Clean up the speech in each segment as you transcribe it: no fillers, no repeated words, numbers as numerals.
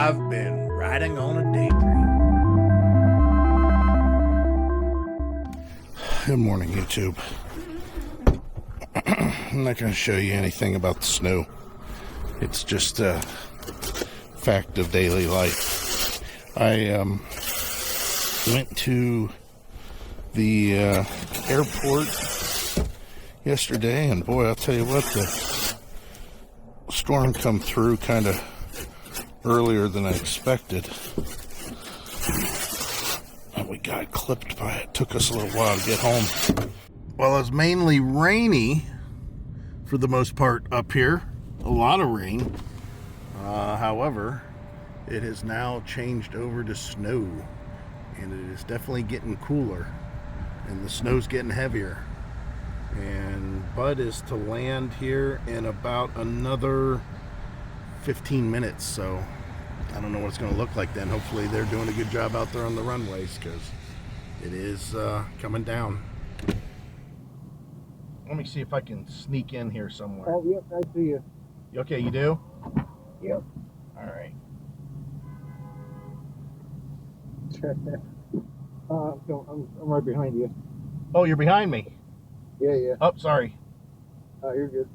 I've been riding on a daydream. Good morning, YouTube. I'm not going to show you anything about the snow. It's just a fact of daily life. I went to the airport yesterday, and boy, I'll tell you what, the storm come through kind of earlier than I expected. And we got clipped by it. Took us a little while to get home. Well, it was mainly rainy for the most part up here. A lot of rain. However, it has now changed over to snow. And it is definitely getting cooler. And the snow's getting heavier. And Bud is to land here in about another 15 minutes. So I don't know what it's going to look like then. Hopefully they're doing a good job out there on the runways, because it is coming down. Let me see if I can sneak in here somewhere. Oh, yep, I see you. Okay, you do? Yep. All right. So I'm right behind you. Oh, you're behind me. Yeah, yeah. Oh, sorry. Oh, you're good.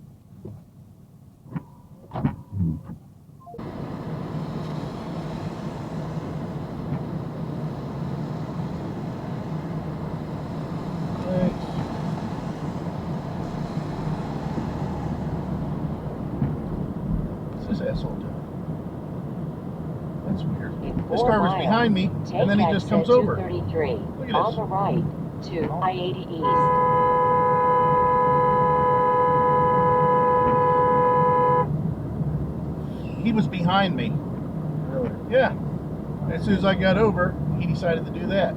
What's this asshole doing? That's weird. This car was behind me, and then he just comes over. Look at this. On the right to I-80 East. He was behind me. Really? Yeah. As soon as I got over, he decided to do that.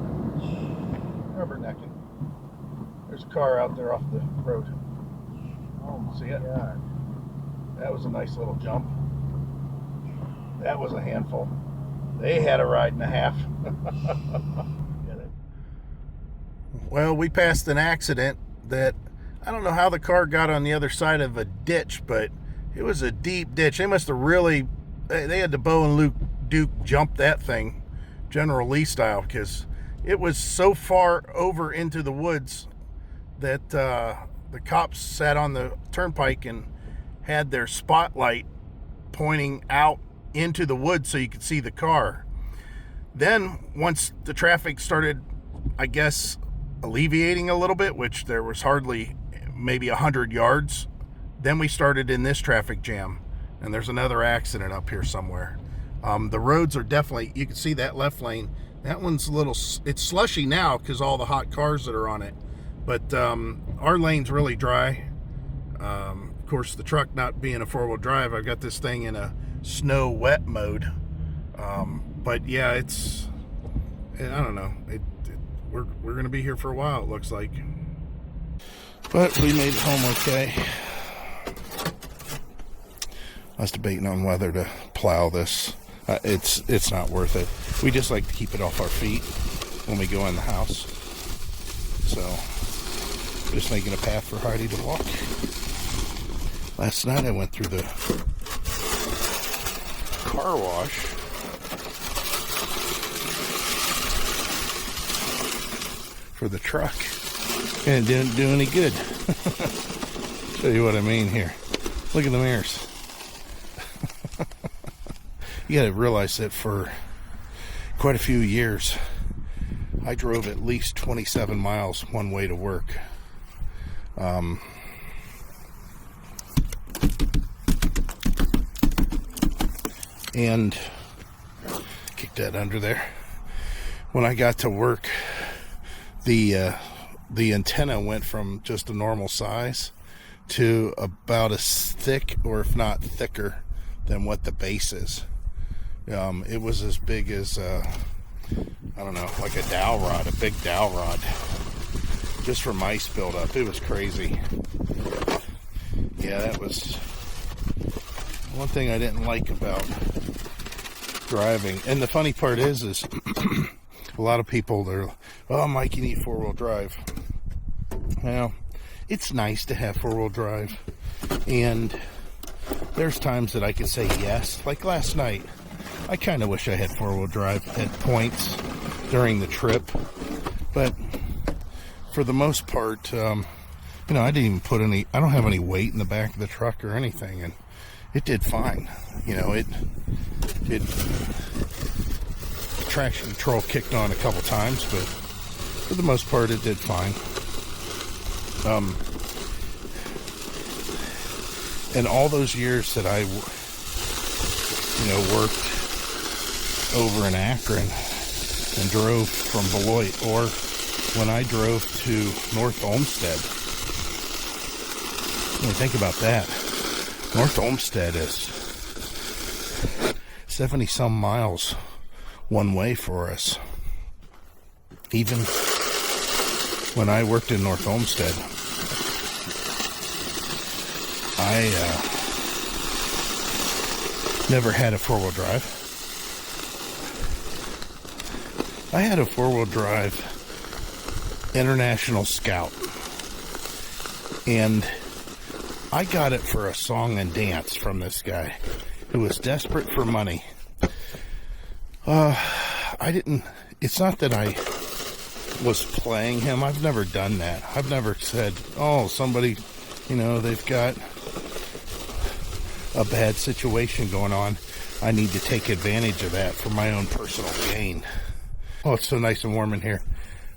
Rubbernecking. There's a car out there off the road. Oh my See it? God. That was a nice little jump. That was a handful. They had a ride and a half. Well, we passed an accident that I don't know how the car got on the other side of a ditch, but it was a deep ditch. They must have really, they had to Bo and Duke jump that thing, General Lee style, because it was so far over into the woods that the cops sat on the turnpike and had their spotlight pointing out into the woods so you could see the car. Then once the traffic started, I guess, alleviating a little bit, which there was hardly maybe 100 yards, then we started in this traffic jam, and there's another accident up here somewhere. The roads are definitely, you can see that left lane, that one's a little, it's slushy now because all the hot cars that are on it, but our lane's really dry. Of course, the truck not being a four-wheel drive, I've got this thing in a snow wet mode. But yeah, it's, I don't know, we're gonna be here for a while, it looks like. But we made it home okay. I was debating on whether to plow this. It's not worth it. We just like to keep it off our feet when we go in the house. So just making a path for Heidi to walk. Last night I went through the car wash for the truck, and it didn't do any good. Show you what I mean here. Look at the mirrors. You gotta realize that for quite a few years I drove at least 27 miles one way to work. And kick that under there. When I got to work, the antenna went from just a normal size to about as thick, or if not thicker, than what the base is. It was as big as I don't know, like a dowel rod, a big dowel rod, just from ice buildup. It was crazy. Yeah, that was one thing I didn't like about driving. And the funny part is a lot of people, they're, oh, Mike, you need four-wheel drive. Well, it's nice to have four-wheel drive, and there's times that I can say yes. Like last night, I kind of wish I had four-wheel drive at points during the trip, but for the most part, you know, I didn't even put any, I don't have any weight in the back of the truck or anything, and it did fine. You know, traction control kicked on a couple times, but for the most part, it did fine. And all those years that I, you know, worked over in Akron and drove from Beloit, or when I drove to North Olmsted. You know, think about that. North Olmsted is 70 some miles one way for us. Even when I worked in North Olmsted, I never had a four-wheel drive. I had a four-wheel drive International Scout, and I got it for a song and dance from this guy who was desperate for money. It's not that I was playing him. I've never done that. I've never said, oh, somebody, you know, they've got a bad situation going on. I need to take advantage of that for my own personal gain. Oh, it's so nice and warm in here.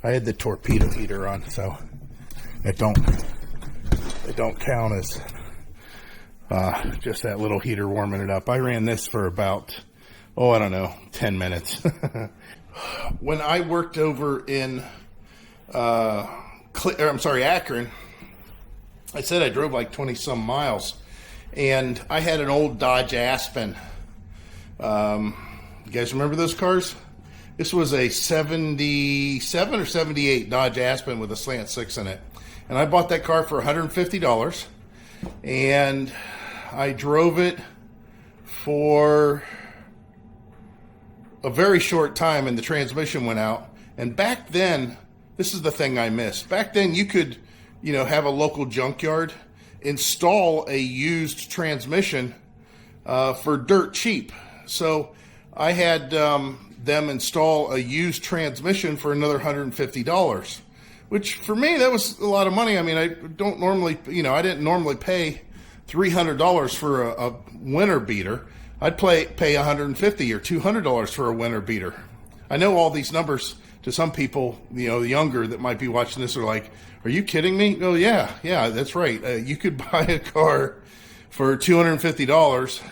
I had the torpedo heater on, so it don't count as just that little heater warming it up. I ran this for about, I don't know, 10 minutes. When I worked over in, Akron, I said I drove like 20 some miles, and I had an old Dodge Aspen. You guys remember those cars? This was a 77 or 78 Dodge Aspen with a slant 6 in it. And I bought that car for $150, and I drove it for a very short time, and the transmission went out. And back then, this is the thing I missed. Back then, you could, you know, have a local junkyard install a used transmission for dirt cheap. So I had them install a used transmission for another $150, which for me, that was a lot of money. I mean, I didn't normally pay $300 for a winter beater. I'd pay $150 or $200 for a winter beater. I know all these numbers to some people, you know, younger that might be watching this are like, are you kidding me? Oh, yeah, that's right. You could buy a car for $250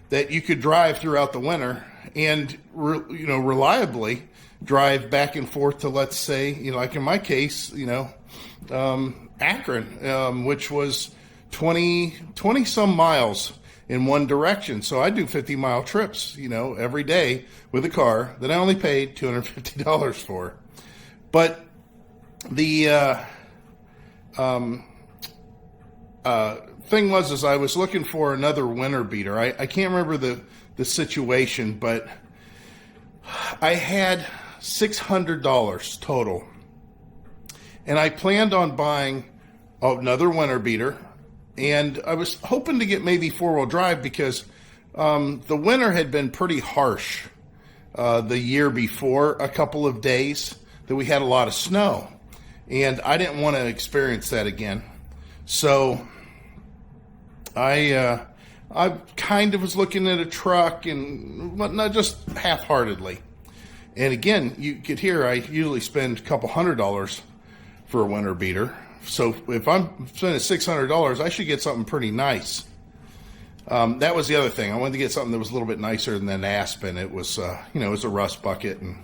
that you could drive throughout the winter and, reliably drive back and forth to, let's say, you know, like in my case, you know, Akron, which was 20 some miles in one direction. So I do 50-mile trips, you know, every day with a car that I only paid $250 for. But the thing was, I was looking for another winter beater. I can't remember the situation, but I had $600 total. And I planned on buying another winter beater. And I was hoping to get maybe four-wheel drive because the winter had been pretty harsh the year before, a couple of days that we had a lot of snow. And I didn't want to experience that again. So I kind of was looking at a truck, and not just half-heartedly. And again, you could hear I usually spend a couple $100 for a winter beater. So if I'm spending $600, I should get something pretty nice. That was the other thing. I wanted to get something that was a little bit nicer than an Aspen. It was, it was a rust bucket, and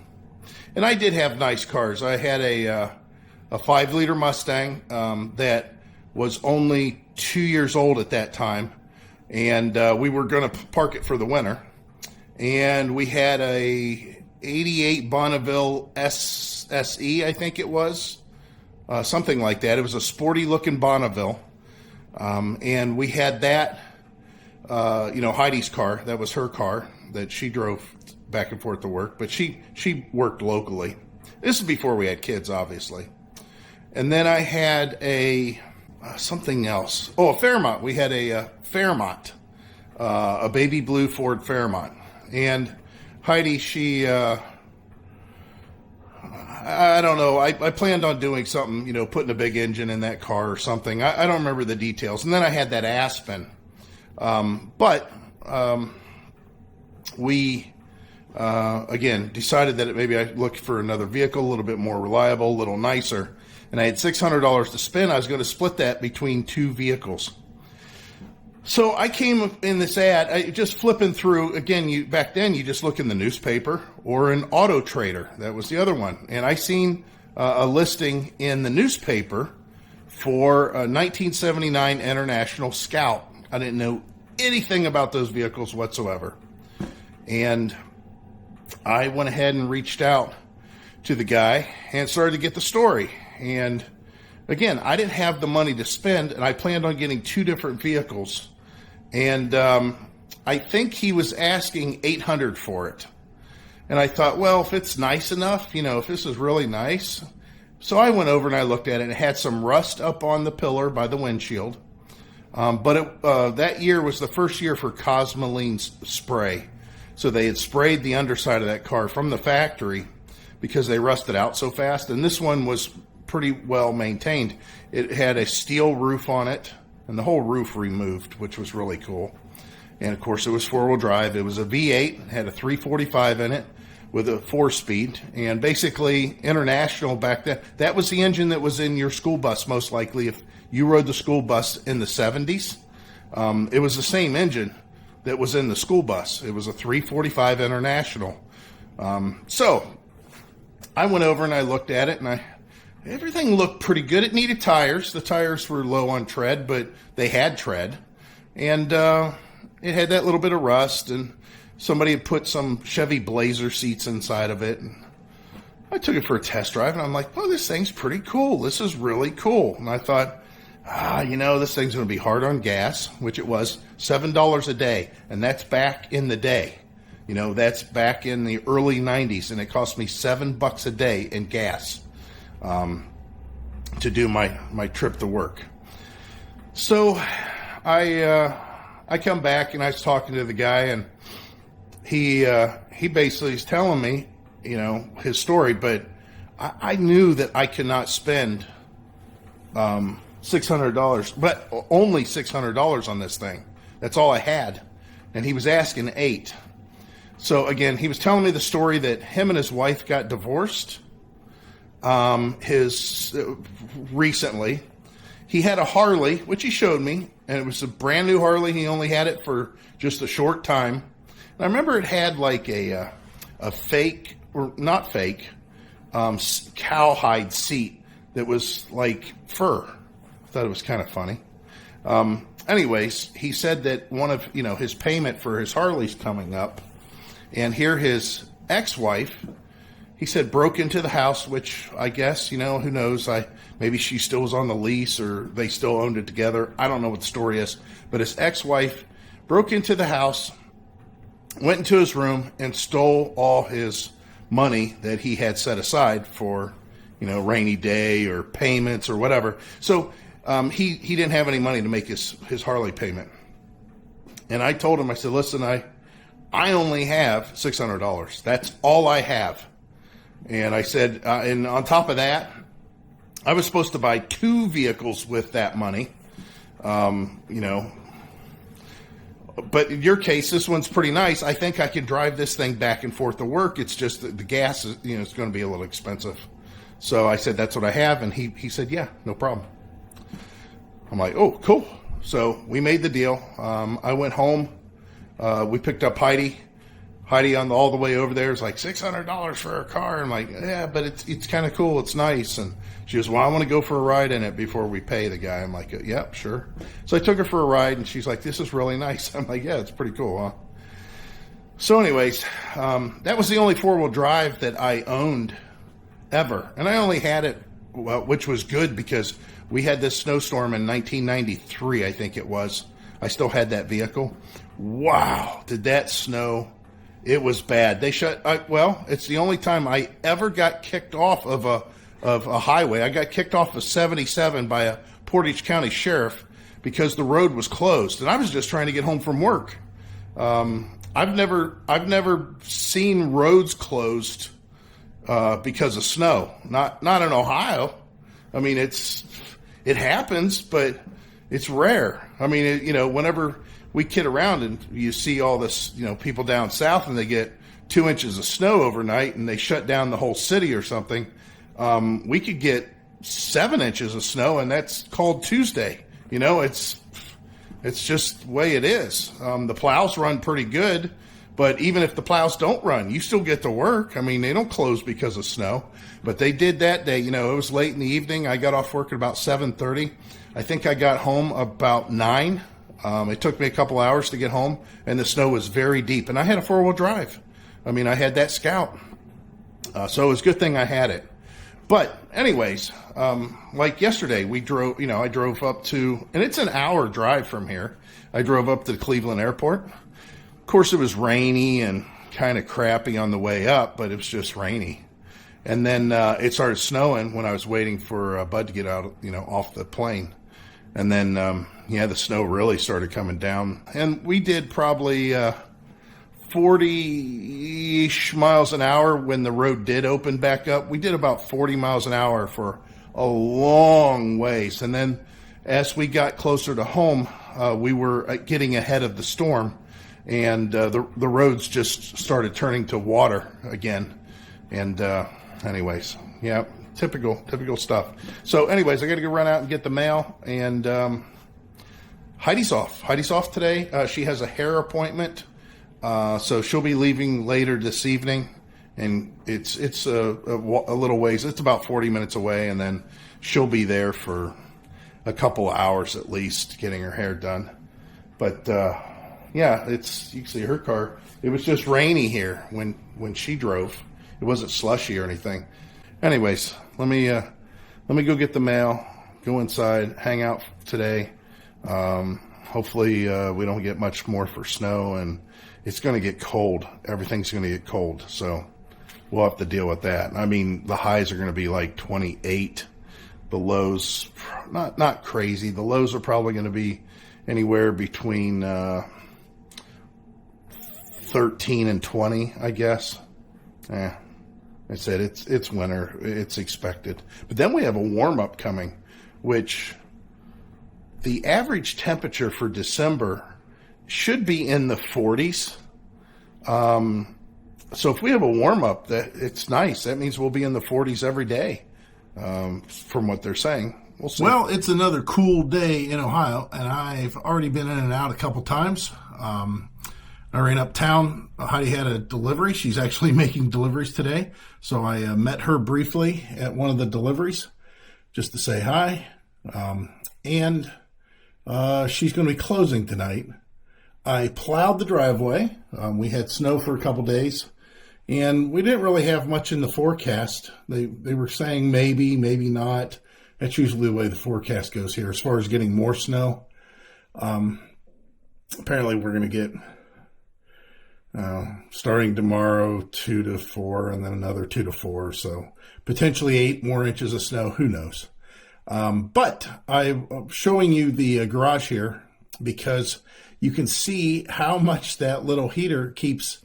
I did have nice cars. I had a 5-liter Mustang that was only 2 years old at that time, and we were going to park it for the winter. And we had a 88 Bonneville SSE, I think it was. Something like that. It was a sporty-looking Bonneville, and we had that. Heidi's car. That was her car that she drove back and forth to work, but she worked locally. This is before we had kids, obviously. And then I had a something else. Oh, a Fairmont. We had a Fairmont, a baby blue Ford Fairmont, and Heidi, she, I don't know. I planned on doing something, putting a big engine in that car or something. I don't remember the details. And then I had that Aspen. But we, again, decided that maybe I look for another vehicle, a little bit more reliable, a little nicer. And I had $600 to spend. I was going to split that between two vehicles. So I came in this ad, just flipping through, again, back then you just look in the newspaper or an Auto Trader. That was the other one. And I seen a listing in the newspaper for a 1979 International Scout. I didn't know anything about those vehicles whatsoever. And I went ahead and reached out to the guy and started to get the story. And again, I didn't have the money to spend, and I planned on getting two different vehicles. And I think he was asking $800 for it. And I thought, well, if it's nice enough, if this is really nice. So I went over and I looked at it, and it had some rust up on the pillar by the windshield. But that year was the first year for Cosmoline spray. So they had sprayed the underside of that car from the factory because they rusted out so fast. And this one was pretty well maintained. It had a steel roof on it, and the whole roof removed, which was really cool. And of course, it was four-wheel drive. It was a V8, had a 345 in it with a 4-speed. And basically, International back then, that was the engine that was in your school bus, most likely, if you rode the school bus in the 70s. It was the same engine that was in the school bus. It was a 345 International. So I went over and I looked at it, and everything looked pretty good. It needed tires. The tires were low on tread, but they had tread. And it had that little bit of rust, and somebody had put some Chevy Blazer seats inside of it. And I took it for a test drive, and I'm like, well, this thing's pretty cool. This is really cool. And I thought, this thing's going to be hard on gas, which it was, $7 a day. And that's back in the day. That's back in the early 90s, and it cost me $7 a day in gas. To do my trip to work. So I come back, and I was talking to the guy, and he basically is telling me, his story, but I knew that I could not spend $600, but only $600 on this thing. That's all I had. And he was asking $800. So again, he was telling me the story that him and his wife got divorced. Recently, he had a Harley, which he showed me, and it was a brand new Harley. He only had it for just a short time. And I remember it had like a fake, or not fake, cowhide seat that was like fur. I thought it was kind of funny. Anyways, he said that one of, his payment for his Harley's coming up, and here his ex-wife, he said, broke into the house, which I guess, who knows? Maybe she still was on the lease, or they still owned it together. I don't know what the story is. But his ex-wife broke into the house, went into his room, and stole all his money that he had set aside for, rainy day or payments or whatever. So he didn't have any money to make his Harley payment. And I told him, I said, listen, I only have $600. That's all I have. And I said, and on top of that, I was supposed to buy two vehicles with that money, But in your case, this one's pretty nice. I think I can drive this thing back and forth to work. It's just that the gas is, it's going to be a little expensive. So I said, that's what I have. And he said, yeah, no problem. I'm like, oh, cool. So we made the deal. I went home. We picked up Heidi. Heidi on all the way over there is like $600 for a car. I'm like, yeah, but it's kind of cool. It's nice. And she goes, well, I want to go for a ride in it before we pay the guy. I'm like, yeah, sure. So I took her for a ride, and she's like, this is really nice. I'm like, yeah, it's pretty cool, huh? So anyways, that was the only four-wheel drive that I owned ever. And I only had it, well, which was good because we had this snowstorm in 1993, I think it was. I still had that vehicle. Wow, did that snow. It was bad. They shut. It's the only time I ever got kicked off of a highway. I got kicked off of 77 by a Portage County sheriff because the road was closed, and I was just trying to get home from work. I've never seen roads closed because of snow. Not in Ohio. I mean, it happens, but it's rare. I mean, whenever we kid around and you see all this, people down south and they get 2 inches of snow overnight and they shut down the whole city or something. We could get 7 inches of snow, and that's called Tuesday. It's just the way it is. The plows run pretty good, but even if the plows don't run, you still get to work. I mean, they don't close because of snow, but they did that day. It was late in the evening. I got off work at about 7:30. I think I got home about 9. It took me a couple hours to get home, and the snow was very deep, and I had a 4-wheel drive. I mean, I had that Scout, so it was a good thing I had it. But anyways, like yesterday, we drove, I drove up to, and it's an hour drive from here. I drove up to the Cleveland airport. Of course, it was rainy and kind of crappy on the way up, but it was just rainy. And then it started snowing when I was waiting for Bud to get out, off the plane. And then, the snow really started coming down. And we did probably 40-ish miles an hour when the road did open back up. We did about 40 miles an hour for a long ways. And then as we got closer to home, we were getting ahead of the storm, and the roads just started turning to water again. And anyways, yeah, typical stuff. So anyways, I got to go run out and get the mail. And Heidi's off today. She has a hair appointment. So she'll be leaving later this evening, and it's a little ways. It's about 40 minutes away, and then she'll be there for a couple of hours at least, getting her hair done. But you can see her car. It was just rainy here when she drove. It wasn't slushy or anything. Anyways, let me go get the mail, go inside, hang out today. Hopefully we don't get much more for snow, and it's going to get cold. Everything's going to get cold, so we'll have to deal with that. I mean, the highs are going to be like 28. The lows, not crazy. The lows are probably going to be anywhere between 13 and 20, I guess. I said it's winter. It's expected. But then we have a warm-up coming, which the average temperature for December should be in the 40s. So if we have a warm-up, it's nice. That means we'll be in the 40s every day, from what they're saying. We'll see. Well, it's another cool day in Ohio, and I've already been in and out a couple times. I ran uptown. Heidi had a delivery. She's actually making deliveries today. So I met her briefly at one of the deliveries just to say hi. And she's going to be closing tonight. I plowed the driveway. We had snow for a couple days, and we didn't really have much in the forecast. They were saying maybe not. That's usually the way the forecast goes here as far as getting more snow. Apparently we're going to get, starting tomorrow, 2 to 4, and then another 2 to 4. So potentially 8 more inches of snow. Who knows? But I'm showing you the garage here because you can see how much that little heater keeps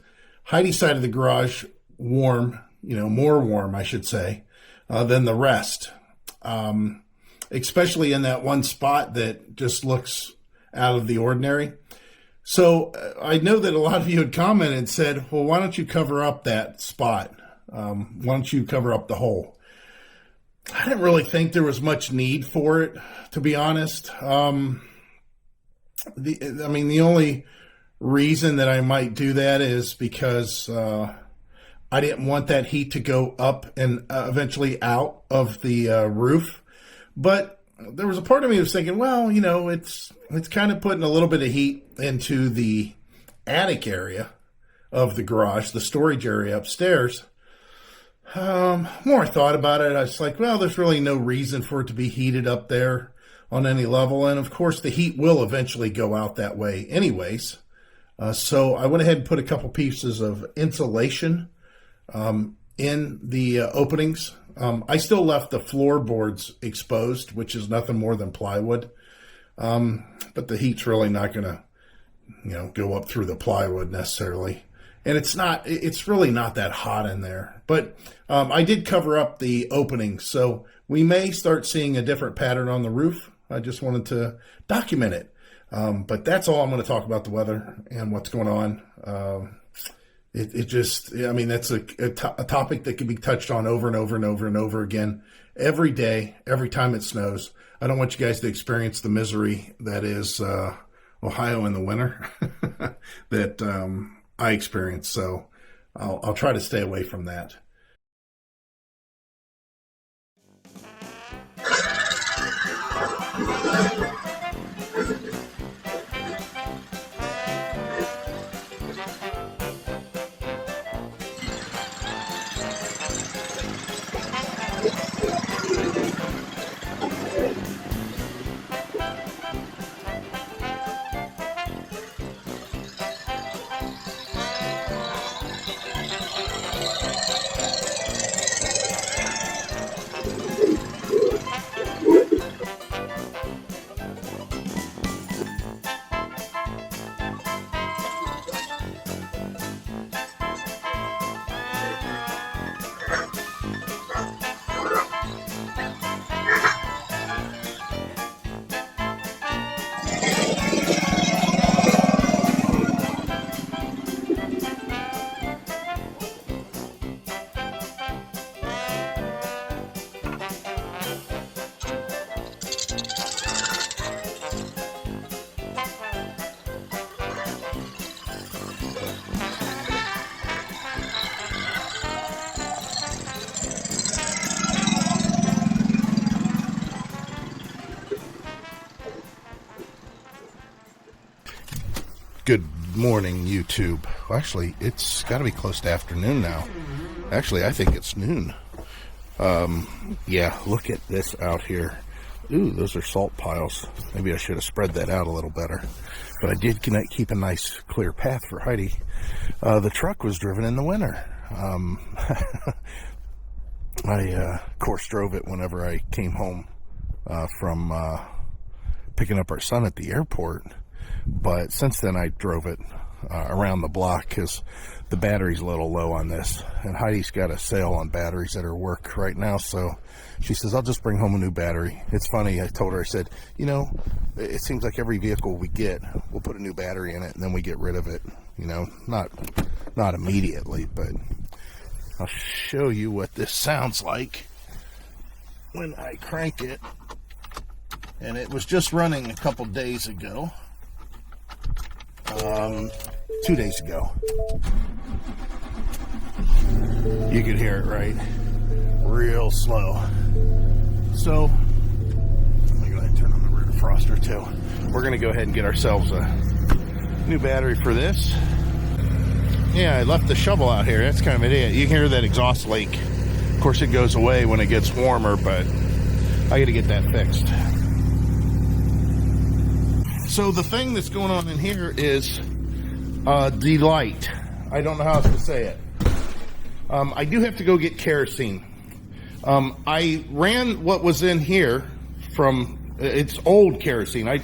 Heidi's side of the garage warm, more warm, I should say, than the rest. Especially in that one spot that just looks out of the ordinary. So I know that a lot of you had commented and said, well, why don't you cover up that spot? Why don't you cover up the hole? I didn't really think there was much need for it, to be honest. The only reason that I might do that is because I didn't want that heat to go up and eventually out of the roof. But there was a part of me that was thinking, well, it's kind of putting a little bit of heat into the attic area of the garage, the storage area upstairs. More I thought about it, I was like, well, there's really no reason for it to be heated up there on any level. And of course, the heat will eventually go out that way anyways. So I went ahead and put a couple pieces of insulation in the openings. I still left the floorboards exposed, which is nothing more than plywood. But the heat's really not going to go up through the plywood necessarily. And it's really not that hot in there. But I did cover up the opening, so we may start seeing a different pattern on the roof. I just wanted to document it. But that's all I'm going to talk about the weather and what's going on. That's a topic that can be touched on over and over and over and over again every day, every time it snows. I don't want you guys to experience the misery that is Ohio in the winter that I experience. So I'll try to stay away from that. Good morning, YouTube. Well, actually, it's got to be close to afternoon now. Actually, I think it's noon. Yeah, look at this out here. Ooh, those are salt piles. Maybe I should have spread that out a little better. But I did keep a nice clear path for Heidi. The truck was driven in the winter. I, of course, drove it whenever I came home from picking up our son at the airport. But since then, I drove it around the block because the battery's a little low on this. And Heidi's got a sale on batteries at her work right now. So she says, I'll just bring home a new battery. It's funny. I told her, I said, it seems like every vehicle we get, we'll put a new battery in it and then we get rid of it. Not immediately, but I'll show you what this sounds like when I crank it. And it was just running a couple days ago. 2 days ago. You could hear it, right? Real slow. So, I'm going to go ahead and turn on the rear defroster too. We're going to go ahead and get ourselves a new battery for this. Yeah, I left the shovel out here. That's kind of an idiot. You can hear that exhaust leak. Of course, it goes away when it gets warmer, but I got to get that fixed. So the thing that's going on in here is the light. I don't know how else to say it. I do have to go get kerosene. I ran what was in here from, it's old kerosene.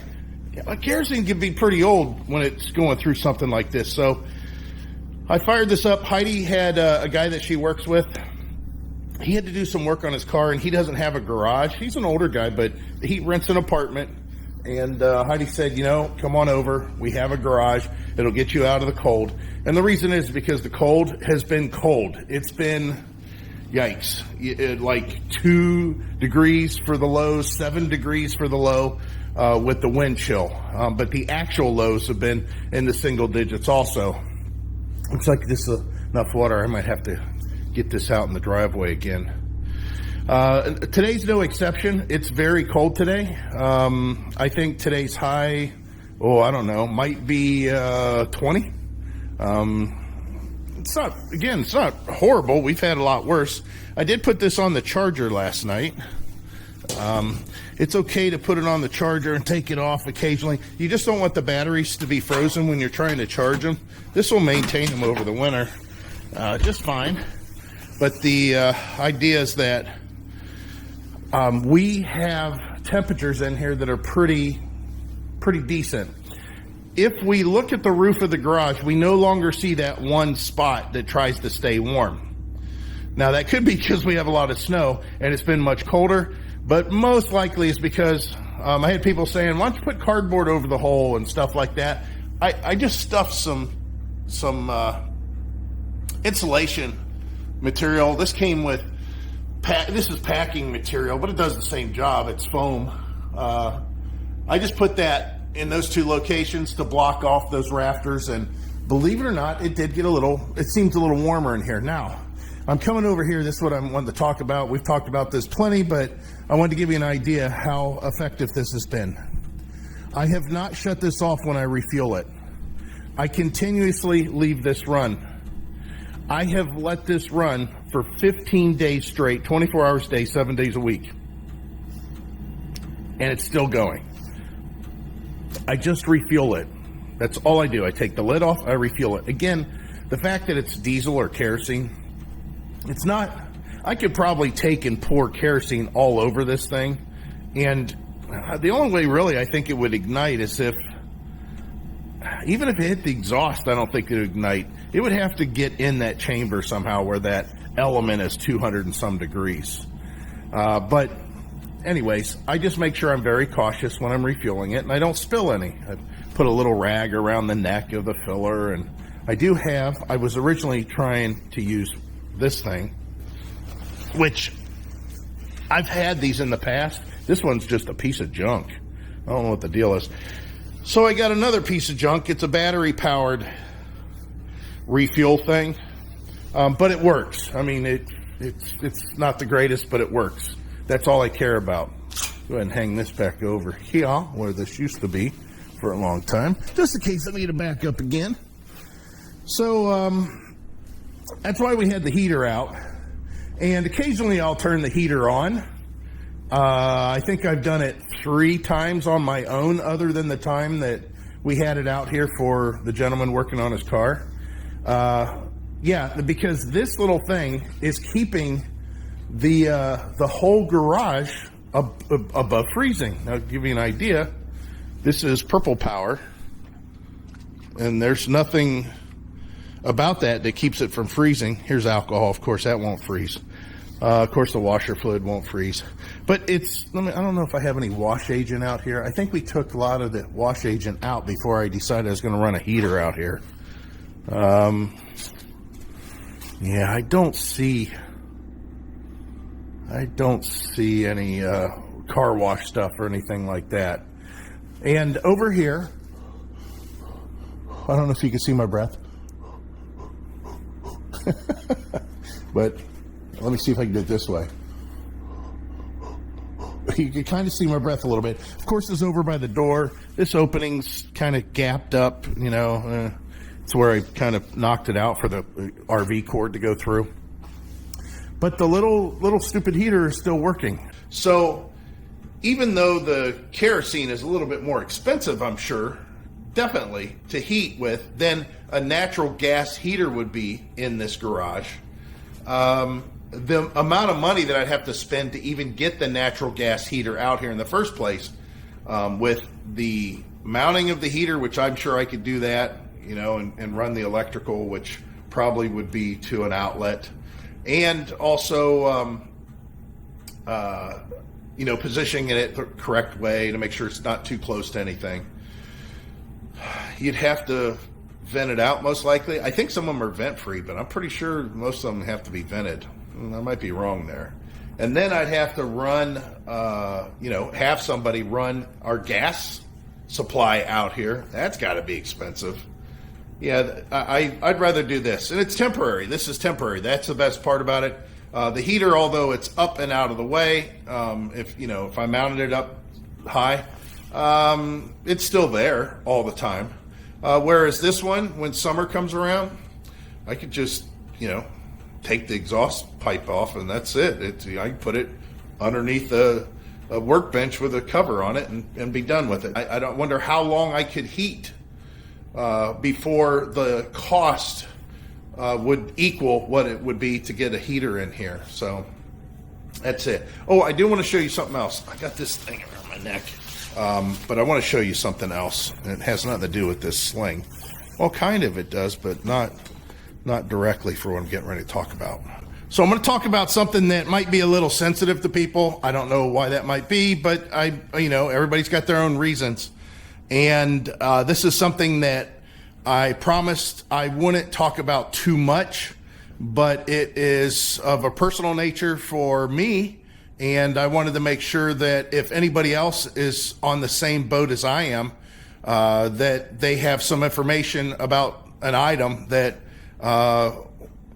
Kerosene can be pretty old when it's going through something like this. So I fired this up. Heidi had a guy that she works with. He had to do some work on his car, and he doesn't have a garage. He's an older guy, but he rents an apartment. And Heidi said, come on over. We have a garage. It'll get you out of the cold. And the reason is because the cold has been cold. It's been, yikes, like 2 degrees for the low, 7 degrees for the low with the wind chill. But the actual lows have been in the single digits also. Looks like this is enough water. I might have to get this out in the driveway again. Today's no exception. It's very cold today. I think today's high, I don't know, might be 20. It's not horrible. We've had a lot worse. I did put this on the charger last night. It's okay to put it on the charger and take it off occasionally. You just don't want the batteries to be frozen when you're trying to charge them. This will maintain them over the winter just fine. But the idea is that we have temperatures in here that are pretty decent. if we look at the roof of the garage, we no longer see that one spot that tries to stay warm. Now, that could be because we have a lot of snow and it's been much colder, but most likely it's because I had people saying, why don't you put cardboard over the hole and stuff like that. I just stuffed some insulation material. This came with, this is packing material, but it does the same job. It's foam. I just put that in those two locations to block off those rafters, and believe it or not, it did get it seems a little warmer in here. Now, I'm coming over here, this is what I wanted to talk about. We've talked about this plenty, but I wanted to give you an idea how effective this has been. I have not shut this off when I refuel it. I continuously leave this run. I have let this run for 15 days straight, 24 hours a day, 7 days a week. And it's still going. I just refuel it. That's all I do. I take the lid off, I refuel it. Again, the fact that it's diesel or kerosene, it's not, I could probably take and pour kerosene all over this thing. And the only way really I think it would ignite is if, even if it hit the exhaust, I don't think it would ignite. It would have to get in that chamber somehow where that element is 200 and some degrees. But anyways, I just make sure I'm very cautious when I'm refueling it, and I don't spill any. I put a little rag around the neck of the filler, and I was originally trying to use this thing, which I've had these in the past. This one's just a piece of junk. I don't know what the deal is. So I got another piece of junk. It's a battery-powered refuel thing, but it works. I mean, it's not the greatest, but it works. That's all I care about. Go ahead and hang this back over here, where this used to be for a long time, just in case I need to back up again. So that's why we had the heater out, and occasionally I'll turn the heater on. I think I've done it 3 times on my own, other than the time that we had it out here for the gentleman working on his car. Yeah, because this little thing is keeping the whole garage above freezing. Now, to give you an idea, this is purple power, and there's nothing about that keeps it from freezing. Here's alcohol, of course, that won't freeze. Of course, the washer fluid won't freeze. But I don't know if I have any wash agent out here. I think we took a lot of the wash agent out before I decided I was going to run a heater out here. Yeah, I don't see any car wash stuff or anything like that. And over here, I don't know if you can see my breath. But let me see if I can do it this way. You can kind of see my breath a little bit. Of course, it's over by the door. This opening's kind of gapped up, you know. It's where I kind of knocked it out for the RV cord to go through. But the little stupid heater is still working. So even though the kerosene is a little bit more expensive, I'm sure, definitely, to heat with than a natural gas heater would be in this garage, the amount of money that I'd have to spend to even get the natural gas heater out here in the first place, with the mounting of the heater, which I'm sure I could do that, you know, and run the electrical, which probably would be to an outlet, and also, you know, positioning it the correct way to make sure it's not too close to anything. You'd have to vent it out, most likely. I think some of them are vent-free, but I'm pretty sure most of them have to be vented. I might be wrong there. And then I'd have to run, you know, have somebody run our gas supply out here. That's got to be expensive. Yeah, I'd rather do this. And it's temporary. This is temporary. That's the best part about it. The heater, although it's up and out of the way, if I mounted it up high, it's still there all the time. Whereas this one, when summer comes around, I could just, you know, take the exhaust pipe off and that's it. I can put it underneath a workbench with a cover on it and be done with it. I don't wonder how long I could heat before the cost would equal what it would be to get a heater in here. So that's it. Oh, I do want to show you something else. I got this thing around my neck. But I want to show you something else. And it has nothing to do with this sling. Well, kind of it does, but not directly for what I'm getting ready to talk about. So I'm going to talk about something that might be a little sensitive to people. I don't know why that might be, but everybody's got their own reasons. And this is something that I promised I wouldn't talk about too much, but it is of a personal nature for me. And I wanted to make sure that if anybody else is on the same boat as I am, that they have some information about an item that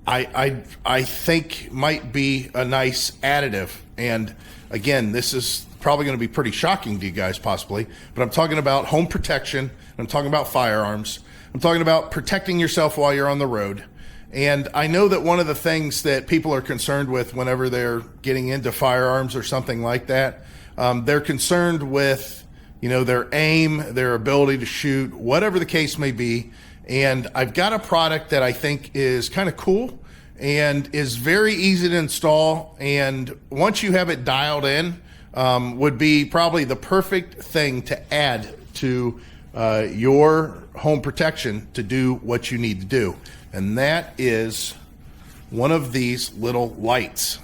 I think might be a nice additive. And again, this is probably going to be pretty shocking to you guys possibly, but I'm talking about home protection. I'm talking about firearms. I'm talking about protecting yourself while you're on the road. And I know that one of the things that people are concerned with whenever they're getting into firearms or something like that, they're concerned with, their aim, their ability to shoot, whatever the case may be. And I've got a product that I think is kind of cool and is very easy to install. And once you have it dialed in, would be probably the perfect thing to add to your home protection to do what you need to do. And that is one of these little lights.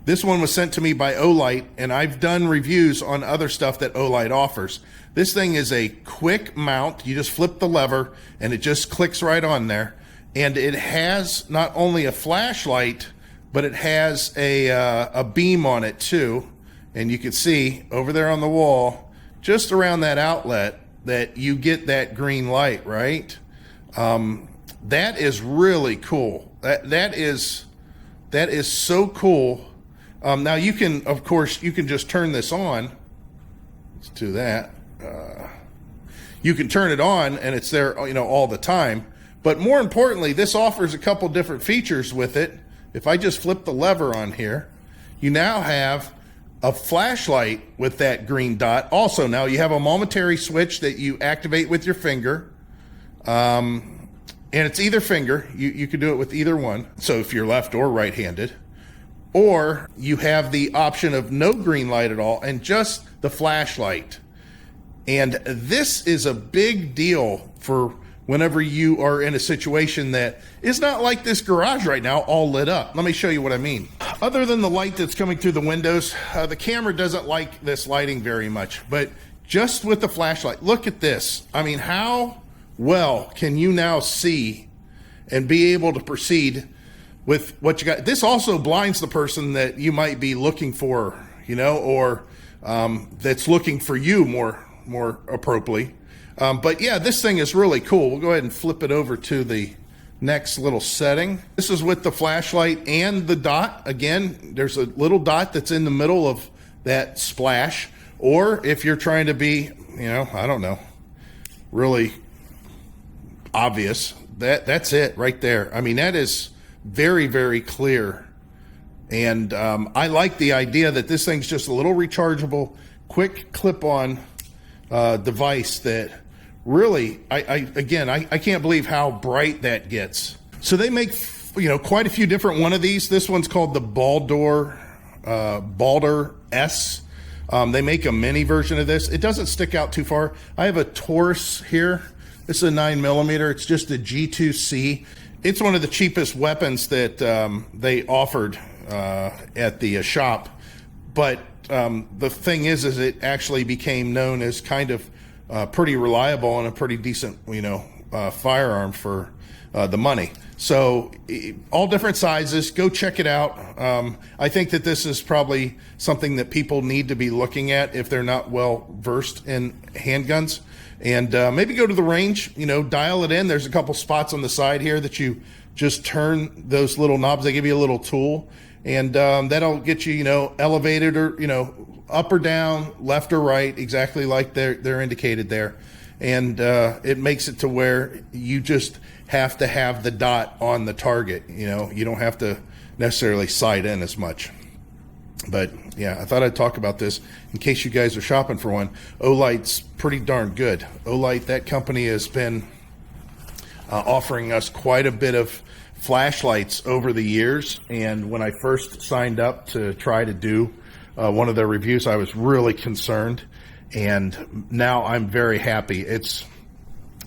This one was sent to me by Olight, and I've done reviews on other stuff that Olight offers. This thing is a quick mount. You just flip the lever and it just clicks right on there. And it has not only a flashlight, but it has a beam on it too. And you can see over there on the wall, just around that outlet, that you get that green light, right? That is really cool. That is so cool. Now you can, of course, you can just turn this on. Let's do that. You can turn it on and it's there, all the time. But more importantly, this offers a couple different features with it. If I just flip the lever on here, you now have a flashlight with that green dot. Also, now you have a momentary switch that you activate with your finger. And it's either finger. You could do it with either one. So if you're left or right-handed. Or you have the option of no green light at all and just the flashlight. And this is a big deal for whenever you are in a situation that is not like this garage right now, all lit up. Let me show you what I mean. Other than the light that's coming through the windows, the camera doesn't like this lighting very much, but just with the flashlight, look at this. I mean, how well can you now see and be able to proceed with what you got? This also blinds the person that you might be looking for, or that's looking for you more appropriately. But yeah, this thing is really cool. We'll go ahead and flip it over to the next little setting. This is with the flashlight and the dot. Again, there's a little dot that's in the middle of that splash. Or if you're trying to be, I don't know, really obvious, that's it right there. I mean, that is very, very clear. And I like the idea that this thing's just a little rechargeable, quick clip-on device that really, I can't believe how bright that gets. So they make, quite a few different one of these. This one's called the Balder S. They make a mini version of this. It doesn't stick out too far. I have a Taurus here. This is a 9mm. It's just a G2C. It's one of the cheapest weapons that they offered at the shop. But the thing is it actually became known as kind of pretty reliable and a pretty decent, firearm for the money. So all different sizes, go check it out. I think that this is probably something that people need to be looking at if they're not well versed in handguns. And maybe go to the range, dial it in. There's a couple spots on the side here that you just turn those little knobs. They give you a little tool, and that'll get you, elevated or, up or down, left or right, exactly like they're indicated there. And it makes it to where you just have to have the dot on the target. You don't have to necessarily sight in as much. But yeah, I thought I'd talk about this in case you guys are shopping for one. Olight's pretty darn good. Olight, that company has been offering us quite a bit of flashlights over the years. And when I first signed up to try to do one of their reviews, I was really concerned. And now I'm very happy. It's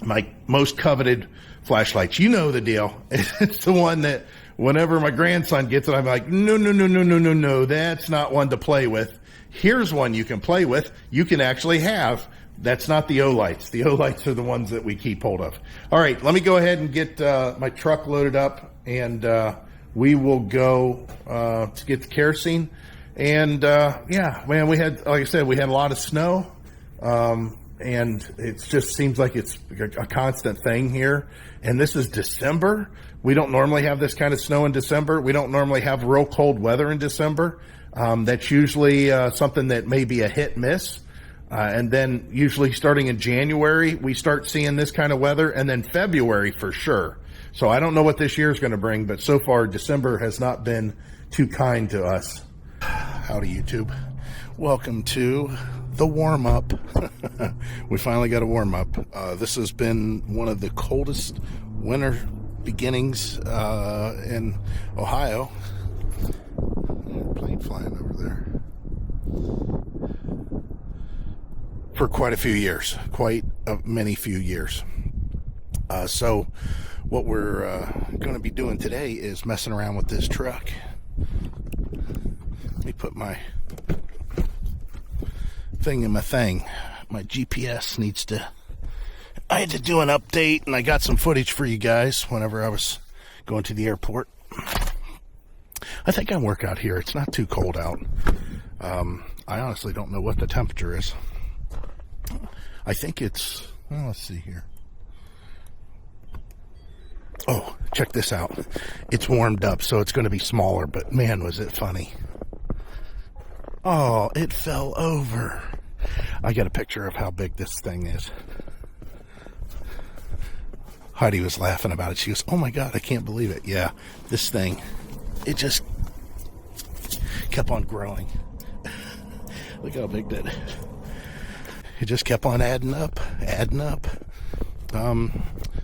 my most coveted flashlights. You know the deal. It's the one that whenever my grandson gets it, I'm like, no, that's not one to play with. Here's one you can play with. You can actually have. That's not the O-lights. The O-lights are the ones that we keep hold of. All right, let me go ahead and get my truck loaded up, and we will go to get the kerosene. And yeah, man, we had, like I said, we had a lot of snow, and it just seems like it's a constant thing here. And this is December. We don't normally have this kind of snow in December. We don't normally have real cold weather in December. That's usually something that may be a hit miss. And then usually starting in January, we start seeing this kind of weather, and then February for sure. So I don't know what this year is going to bring, but so far December has not been too kind to us. Howdy, YouTube. Welcome to the warm-up. We finally got a warm-up. This has been one of the coldest winter beginnings in Ohio. Plane flying over there. For quite a few years, many few years. So what we're going to be doing today is messing around with this truck. Let me put my thing in my thing. My GPS needs to, I had to do an update, and I got some footage for you guys whenever I was going to the airport. I think I work out here. It's not too cold out. I honestly don't know what the temperature is. I think it's, well, let's see here. Oh, check this out. It's warmed up, so it's going to be smaller, but man, was it funny. Oh, it fell over. I got a picture of how big this thing is. Heidi was laughing about it. She goes, oh my God, I can't believe it. Yeah, this thing, it just kept on growing. Look how big that is. It just kept on adding up.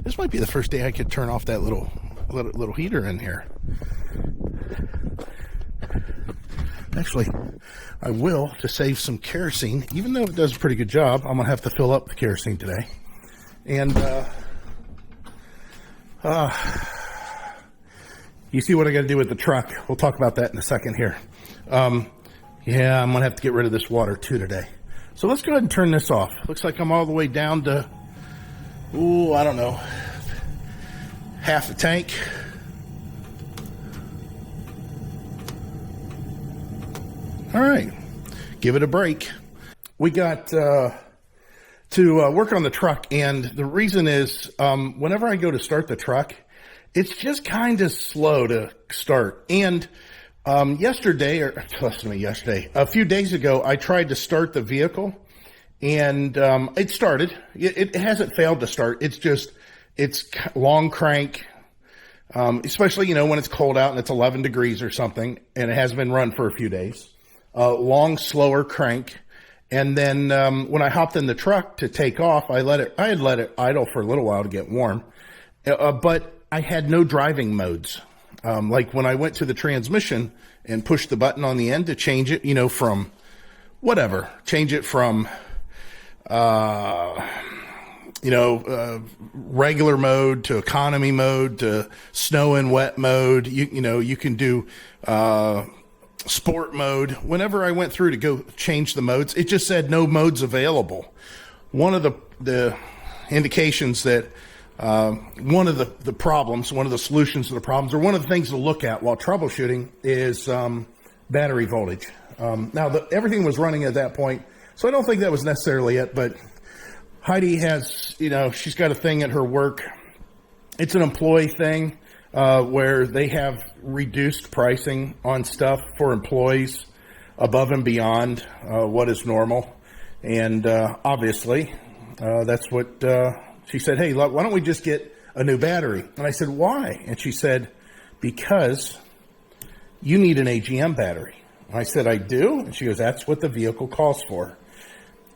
This might be the first day I could turn off that little heater in here. Actually, I will, to save some kerosene. Even though it does a pretty good job, I'm gonna have to fill up the kerosene today. And you see what I got to do with the truck. We'll talk about that in a second here. Yeah, I'm gonna have to get rid of this water too today. So let's go ahead and turn this off. Looks like I'm all the way down to, ooh, I don't know, half the tank. All right, give it a break. We got to work on the truck, and the reason is whenever I go to start the truck, it's just kind of slow to start. And yesterday, a few days ago, I tried to start the vehicle, and it started. It hasn't failed to start. It's long crank, especially, when it's cold out and it's 11 degrees or something, and it hasn't been run for a few days. Long, slower crank. And then when I hopped in the truck to take off, I had let it idle for a little while to get warm, but I had no driving modes. Like when I went to the transmission and pushed the button on the end to change it, from whatever, change it from, regular mode to economy mode to snow and wet mode. You can do, sport mode. Whenever I went through to go change the modes, it just said no modes available. One of the indications that one of the problems, one of the solutions to the problems, or one of the things to look at while troubleshooting is battery voltage. Now, everything was running at that point, so I don't think that was necessarily it, but Heidi has, she's got a thing at her work. It's an employee thing where they have reduced pricing on stuff for employees above and beyond what is normal. And obviously, that's what she said, hey, why don't we just get a new battery? And I said, why? And she said, because you need an AGM battery. And I said, I do? And she goes, that's what the vehicle calls for.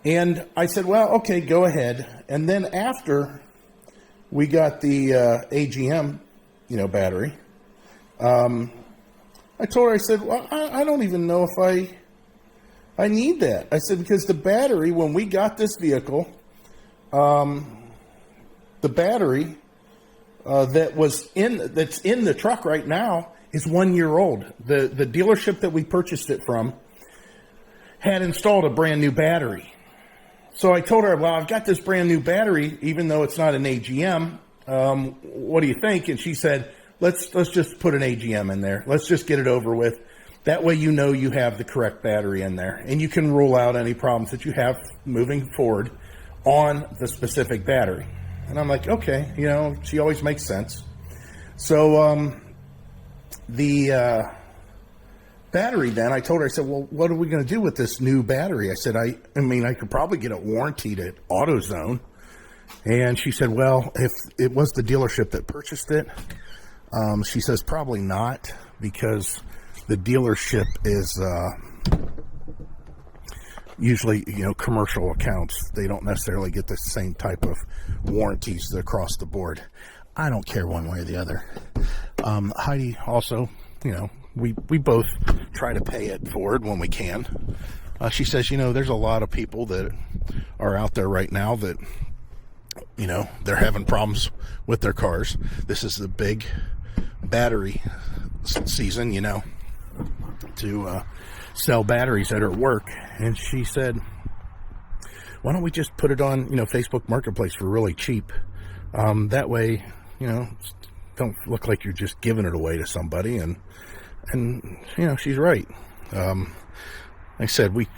And I said, well, okay, go ahead. And then after we got the AGM, battery, I told her, I said, well, I don't even know if I need that. I said, because the battery, when we got this vehicle, the battery that's in the truck right now is 1 year old. The dealership that we purchased it from had installed a brand new battery. So I told her, well, I've got this brand new battery, even though it's not an AGM. What do you think? And she said, let's just put an AGM in there. Let's just get it over with. That way you know you have the correct battery in there, and you can rule out any problems that you have moving forward on the specific battery. And I'm like, okay, you know, she always makes sense. So the battery then, I told her, I said, well, what are we going to do with this new battery? I said, I mean, I could probably get it warranted at AutoZone. And she said, well, if it was the dealership that purchased it, she says probably not, because the dealership is usually, you know, commercial accounts. They don't necessarily get the same type of warranties across the board. I don't care one way or the other. Heidi also, you know, we both try to pay it forward when we can. She says, you know, there's a lot of people that are out there right now that, you know, they're having problems with their cars. This is the big battery season, you know, to sell batteries at her work. And she said, why don't we just put it on, you know, Facebook Marketplace for really cheap? That way, you know, don't look like you're just giving it away to somebody. And you know, she's right. I said, we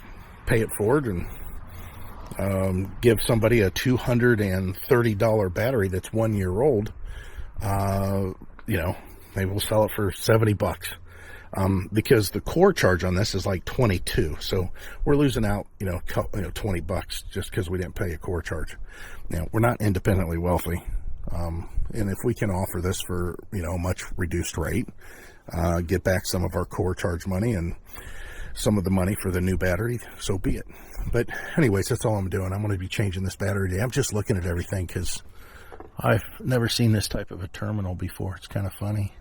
pay it forward and give somebody a $230 battery that's 1 year old. You know, maybe we'll sell it for $70. Because the core charge on this is like 22, so we're losing out, you know, $20 just because we didn't pay a core charge. Now, we're not independently wealthy, and if we can offer this for, you know, a much reduced rate, get back some of our core charge money and some of the money for the new battery, so be it. But anyways, that's all I'm doing. I'm going to be changing this battery today. I'm just looking at everything because I've never seen this type of a terminal before. It's kind of funny.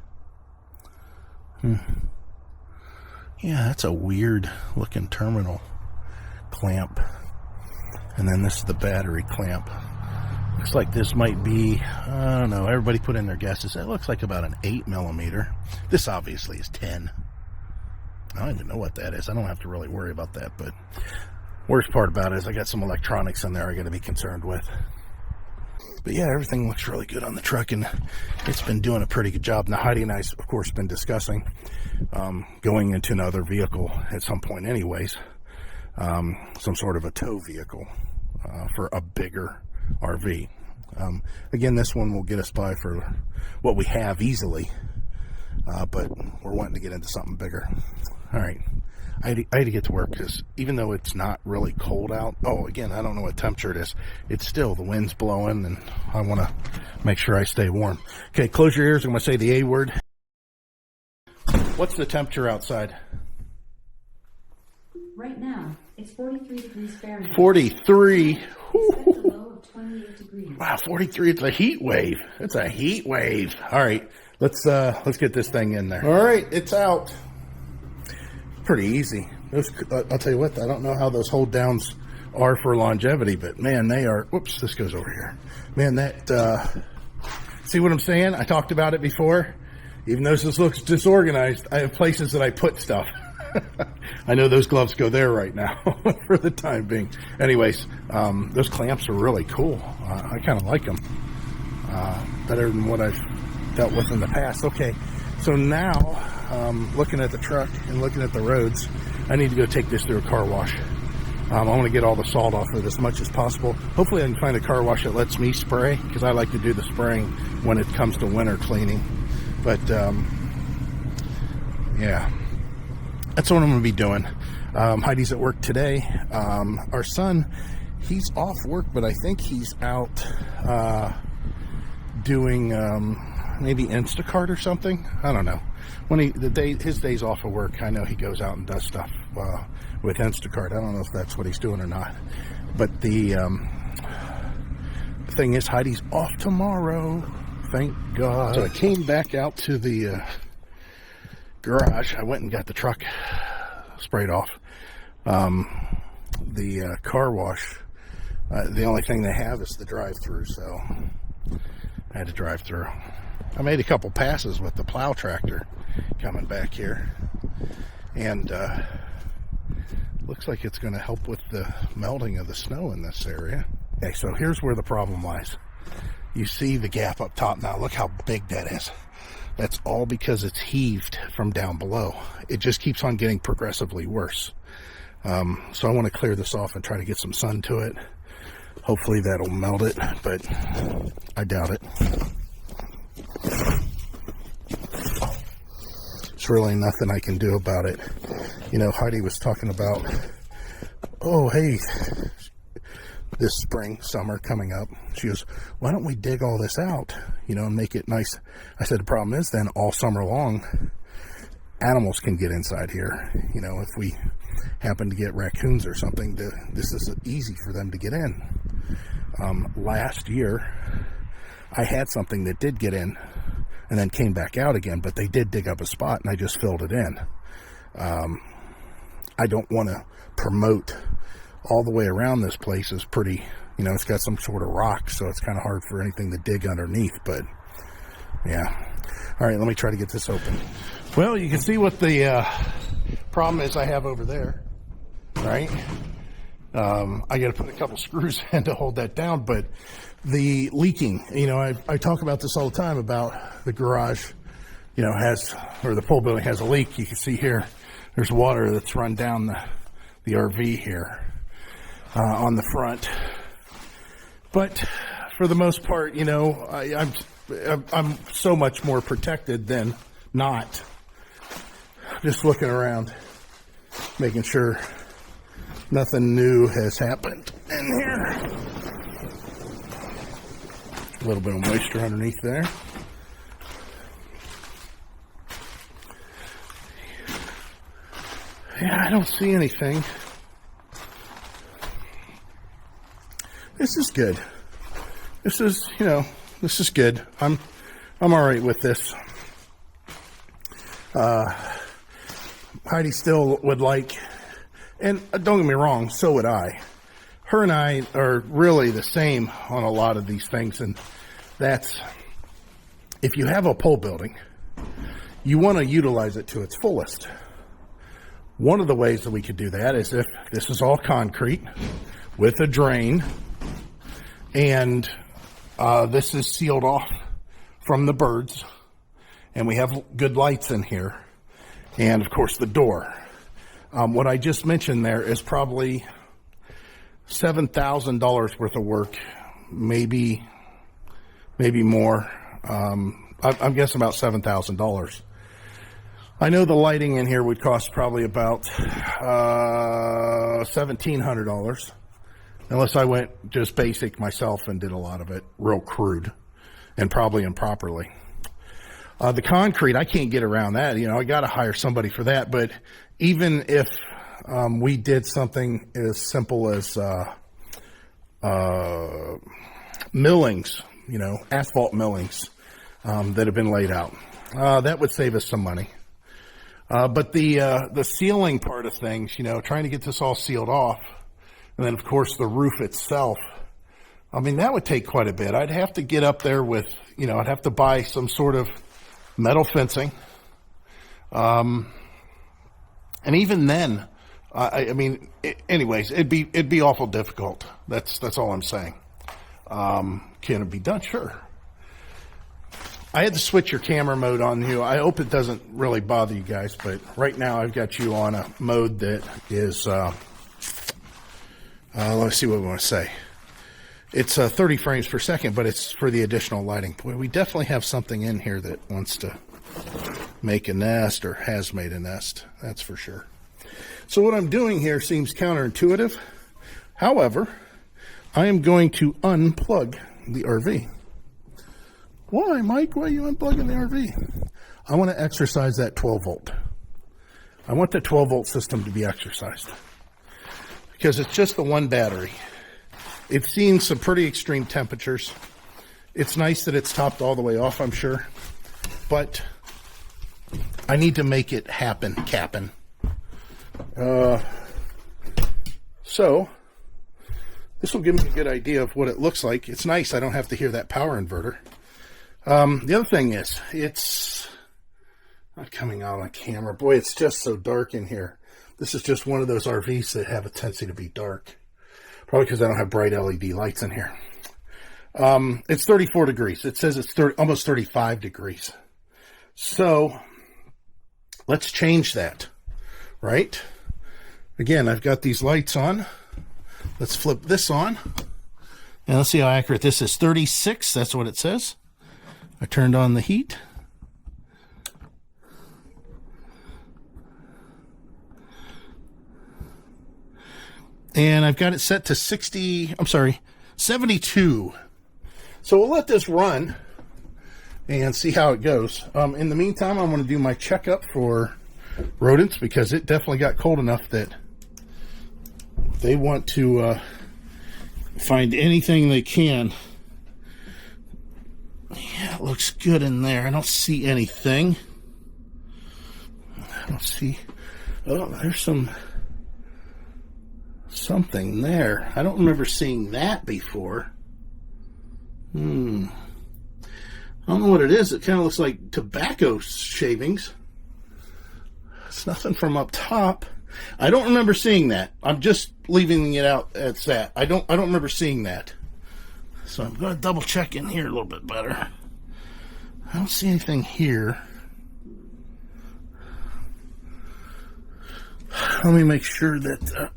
Yeah, that's a weird looking terminal clamp. And then this is the battery clamp. Looks like this might be, I don't know, everybody put in their guesses. It looks like about an 8mm. This obviously is 10. I don't even know what that is. I don't have to really worry about that, but worst part about it is I got some electronics in there I got to be concerned with. But yeah, everything looks really good on the truck, and it's been doing a pretty good job. Now, Heidi and I, of course, been discussing going into another vehicle at some point anyways, some sort of a tow vehicle for a bigger RV. Again, this one will get us by for what we have easily, but we're wanting to get into something bigger. All right. I had to get to work because even though it's not really cold out, again, I don't know what temperature it is. It's still, the wind's blowing, and I want to make sure I stay warm. Okay, close your ears. I'm going to say the A word. What's the temperature outside? Right now, it's 43 degrees Fahrenheit. 43. Set the low of 28 degrees. Wow, 43. It's a heat wave. It's a heat wave. All right, let's get this thing in there. All right, it's out. Pretty easy. I'll tell you what, I don't know how those hold downs are for longevity, but man, they are. Whoops, this goes over here. Man, that see what I'm saying? I talked about it before. Even though this looks disorganized, I have places that I put stuff. I know those gloves go there right now for the time being. Anyways, those clamps are really cool. I kind of like them better than what I've dealt with in the past. Okay, so now looking at the truck and looking at the roads, I need to go take this through a car wash. I want to get all the salt off of it as much as possible. Hopefully I can find a car wash that lets me spray, because I like to do the spraying when it comes to winter cleaning. But yeah, that's what I'm going to be doing. Heidi's at work today. Our son, he's off work, but I think he's out doing maybe Instacart or something. I don't know. When his days off of work, I know he goes out and does stuff with Instacart. I don't know if that's what he's doing or not. But the thing is, Heidi's off tomorrow. Thank God. So I came back out to the garage. I went and got the truck sprayed off. The car wash, the only thing they have is the drive-through, so I had to drive through. I made a couple passes with the plow tractor coming back here, and looks like it's going to help with the melting of the snow in this area. Okay, so here's where the problem lies. You see the gap up top now. Look how big that is. That's all because it's heaved from down below. It just keeps on getting progressively worse. So I want to clear this off and try to get some sun to it. Hopefully that'll melt it, but I doubt it. There's really nothing I can do about it. You know, Heidi was talking about, oh, hey, this spring, summer coming up. She goes, why don't we dig all this out, you know, and make it nice? I said, the problem is then all summer long, animals can get inside here. You know, if we happen to get raccoons or something, this is easy for them to get in. Last year, I had something that did get in and then came back out again, but they did dig up a spot and I just filled it in. I don't want to promote all the way around this place is pretty, you know, it's got some sort of rock, so it's kind of hard for anything to dig underneath, but yeah. All right, let me try to get this open. Well, you can see what the problem is I have over there, right? I got to put a couple screws in to hold that down, but the leaking, you know, I talk about this all the time about the garage, you know, or the pole building has a leak. You can see here, there's water that's run down the RV here on the front. But for the most part, you know, I'm so much more protected than not. Just looking around, making sure nothing new has happened in here. A little bit of moisture underneath there. Yeah, I don't see anything. This is good. This is, you know, this is good. I'm all right with this. Heidi still would like, and don't get me wrong, so would I. Her and I are really the same on a lot of these things, and that's, if you have a pole building, you want to utilize it to its fullest. One of the ways that we could do that is if this is all concrete with a drain, and this is sealed off from the birds, and we have good lights in here, and of course the door. What I just mentioned there is probably $7,000 worth of work, maybe more. I'm guessing about $7,000. I know the lighting in here would cost probably about $1,700, unless I went just basic myself and did a lot of it real crude and probably improperly. The concrete, I can't get around that. You know, I got to hire somebody for that. But even if we did something as simple as millings, you know, asphalt millings that have been laid out, that would save us some money. But the sealing part of things, you know, trying to get this all sealed off, and then of course the roof itself, I mean, that would take quite a bit. I'd have to get up there with, you know, I'd have to buy some sort of metal fencing. And even then, I mean, anyways, it'd be awful difficult. That's all I'm saying. Can it be done? Sure. I had to switch your camera mode on you. I hope it doesn't really bother you guys, but right now I've got you on a mode that is, let's see what we want to say. It's 30 frames per second, but it's for the additional lighting. Boy, we definitely have something in here that wants to make a nest or has made a nest. That's for sure. So what I'm doing here seems counterintuitive. However, I am going to unplug the RV. Why, Mike? Why are you unplugging the RV? I want to exercise that 12 volt. I want the 12 volt system to be exercised because it's just the one battery. It's seen some pretty extreme temperatures. It's nice that it's topped all the way off, I'm sure, but I need to make it happen, Cap'n. So this will give me a good idea of what it looks like. It's nice. I don't have to hear that power inverter. The other thing is, it's not coming out on camera. Boy, it's just so dark in here. This is just one of those RVs that have a tendency to be dark. Probably because I don't have bright LED lights in here. It's 34 degrees. It says it's almost 35 degrees. So let's change that, right? Again, I've got these lights on. Let's flip this on. And let's see how accurate this is. 36, that's what it says. I turned on the heat. And I've got it set to 72. So we'll let this run and see how it goes. In the meantime, I'm going to do my checkup for rodents because it definitely got cold enough that they want to find anything they can. Yeah, it looks good in there. I don't see anything. I don't see... Oh, there's something there. I don't remember seeing that before. I don't know what it is. It kind of looks like tobacco shavings. It's nothing from up top. I don't remember seeing that. I'm just leaving it out as that. I don't remember seeing that. So I'm going to double check in here a little bit better. I don't see anything here. Let me make sure that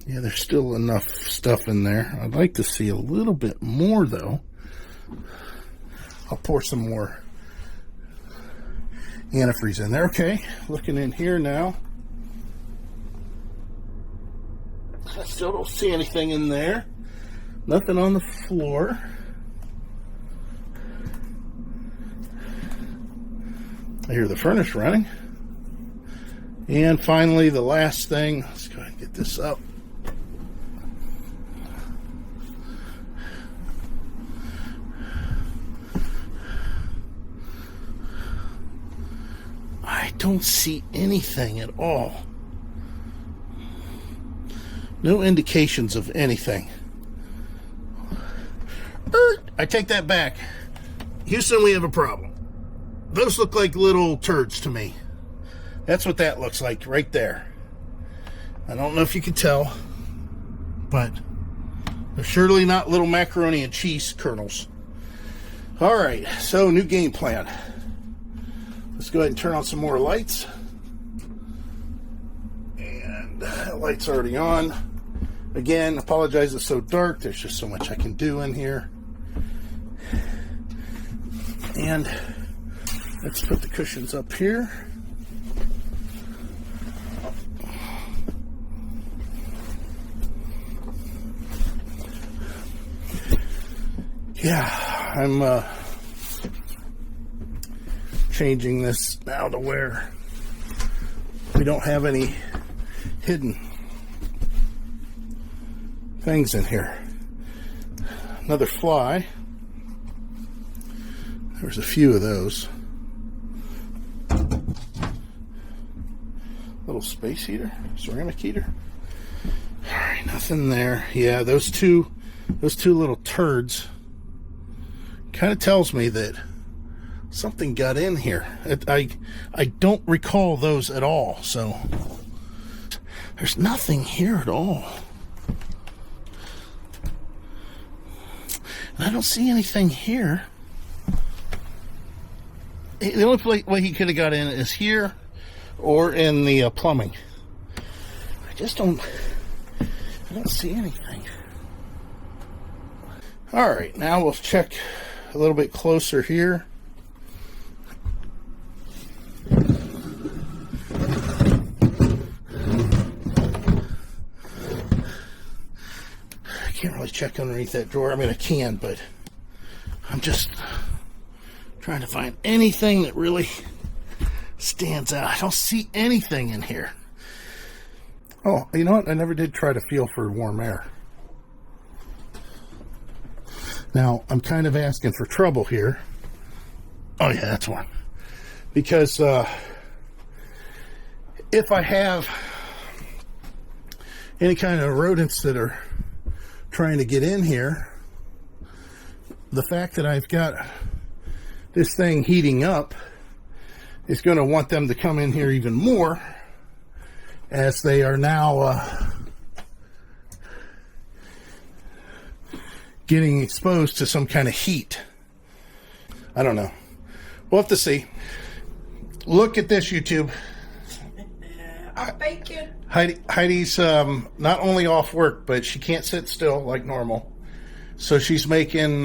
yeah, there's still enough stuff in there. I'd like to see a little bit more though. I'll pour some more antifreeze in there. Okay, looking in here now. I still don't see anything in there. Nothing on the floor. I hear the furnace running. And finally, the last thing. Let's go ahead and get this up. I don't see anything at all. No indications of anything. I take that back. Houston, we have a problem. Those look like little turds to me. That's what that looks like right there. I don't know if you can tell, but they're surely not little macaroni and cheese kernels. All right, so new game plan. Let's go ahead and turn on some more lights. And that light's already on. Again, apologize it's so dark. There's just so much I can do in here. And let's put the cushions up here. Yeah, I'm changing this now to where we don't have any hidden things in here. Another fly. There's a few of those. Little space heater, ceramic heater. All right, nothing there. Yeah, those two little turds kind of tells me that something got in here. I don't recall those at all, so there's nothing here at all. And I don't see anything here. The only way he could have got in is here or in the plumbing. I don't see anything. All right, now we'll check a little bit closer here. I can't really check underneath that drawer. I mean, I can, but I'm just trying to find anything that really stands out. I don't see anything in here. Oh, you know what? I never did try to feel for warm air. Now, I'm kind of asking for trouble here. Oh, yeah, that's one. Because if I have any kind of rodents that are trying to get in here. The fact that I've got this thing heating up is going to want them to come in here even more, as they are now getting exposed to some kind of heat. I don't know. We'll have to see. Look at this, YouTube. I'll bake it. Heidi's not only off work, but she can't sit still like normal. So she's making,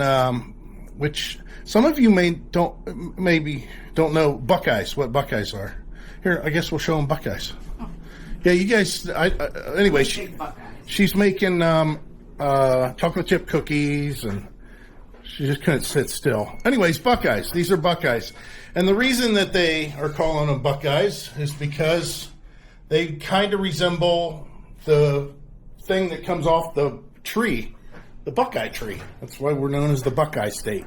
which some of you maybe don't know Buckeyes, what Buckeyes are. Here, I guess we'll show them Buckeyes. Oh. Yeah, you guys, anyway, she's making chocolate chip cookies, and she just couldn't sit still. Anyways, Buckeyes. These are Buckeyes. And the reason that they are calling them Buckeyes is because they kind of resemble the thing that comes off the tree, the Buckeye tree. That's why we're known as the Buckeye State.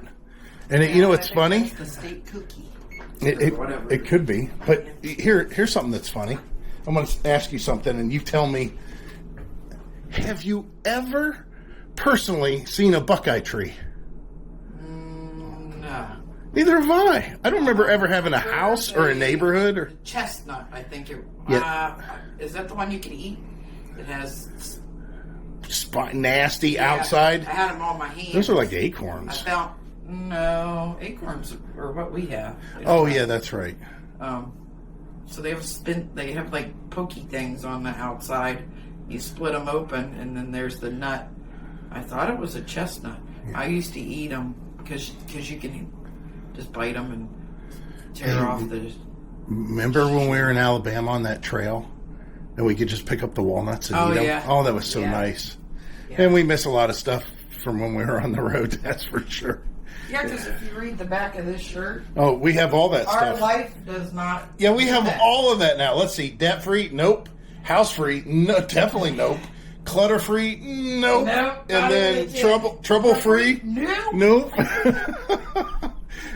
And you know, it's funny. The state cookie. It could be. But here's something that's funny. I'm going to ask you something, and you tell me. Have you ever personally seen a Buckeye tree? No. Neither have I. I don't remember ever having a house or a neighborhood or chestnut. I think it. Yeah. Is that the one you can eat? It has nasty outside. I had them on my hands. Those are like I acorns. found acorns are what we have. Oh yeah, that's right. So they have like pokey things on the outside. You split them open, and then there's the nut. I thought it was a chestnut. Yeah. I used to eat them because you can just bite them and tear off the. Remember when we were in Alabama on that trail, and we could just pick up the walnuts and eat them? Yeah. Oh, that was so nice. Yeah. And we miss a lot of stuff from when we were on the road. That's for sure. Yeah, because if you read the back of this shirt, oh, we have all that stuff. Our life does not. Yeah, we have all of that now. Let's see, debt free, nope. House free, no, definitely nope. Clutter free, nope. And then trouble free, nope.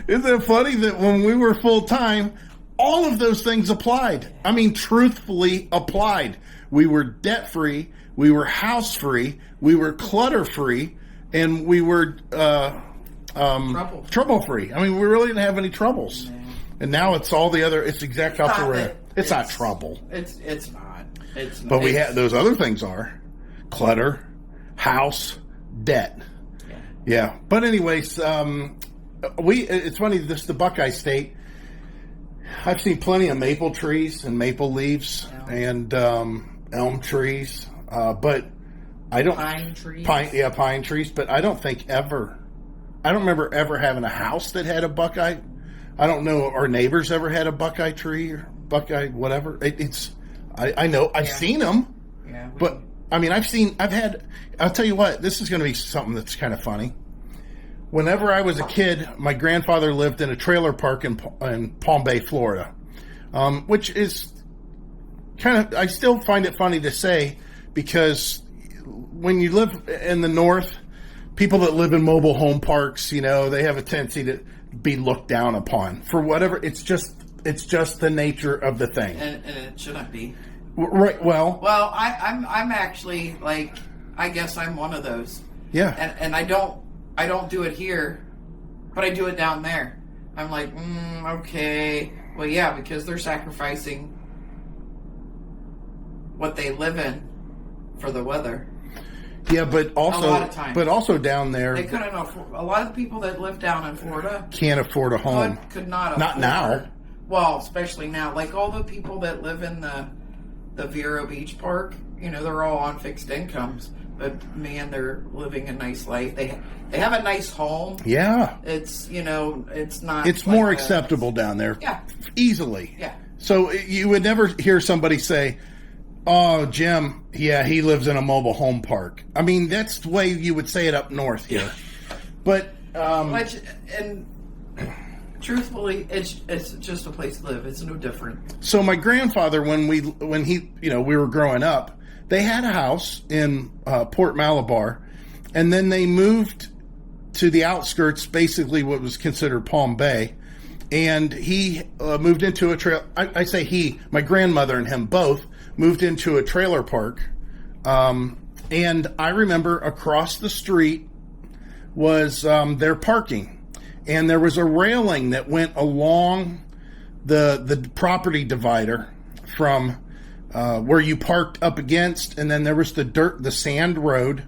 Isn't it funny that when we were full time, all of those things applied? I mean, truthfully applied. We were debt free, we were house free, we were clutter free, and we were trouble free. I mean, we really didn't have any troubles. No. And now it's all the other. It's exact opposite. It's not trouble. It's not. It's not. But we have those other things are clutter, house, debt. Yeah. But anyways, it's funny. This is the Buckeye State. I've seen plenty of maple trees and maple leaves and elm trees, but I don't pine trees. Pine trees. But I don't think ever. I don't remember ever having a house that had a Buckeye. I don't know our neighbors ever had a Buckeye tree or Buckeye whatever. I know I've seen them, but I mean I'll tell you what, this is going to be something that's kind of funny. Whenever I was a kid, my grandfather lived in a trailer park in Palm Bay, Florida, which is kind of, I still find it funny to say, because when you live in the north, people that live in mobile home parks, you know, they have a tendency to be looked down upon for whatever. It's just the nature of the thing, and it shouldn't be. Right. Well, I'm actually, like, I guess I'm one of those. Yeah. And I don't do it here, but I do it down there. I'm like, okay. Well, yeah, because they're sacrificing what they live in for the weather. Yeah, but also, a lot of times. But also down there, they couldn't afford. A lot of the people that live down in Florida can't afford a home. Could not afford. Not now. Well, especially now. Like all the people that live in the Vero Beach Park, you know, they're all on fixed incomes. But man, they're living a nice life. They have a nice home. Yeah. It's, you know, it's not. It's like more acceptable down there. Yeah. Easily. Yeah. So you would never hear somebody say, "Oh, Jim, yeah, he lives in a mobile home park." I mean, that's the way you would say it up north here. But and truthfully, it's just a place to live. It's no different. So my grandfather, when we were growing up, they had a house in Port Malabar, and then they moved to the outskirts, basically what was considered Palm Bay, and he moved into a trail. I say he, my grandmother and him both moved into a trailer park And I remember across the street was their parking. And there was a railing that went along the property divider from where you parked up against, and then there was the sand road,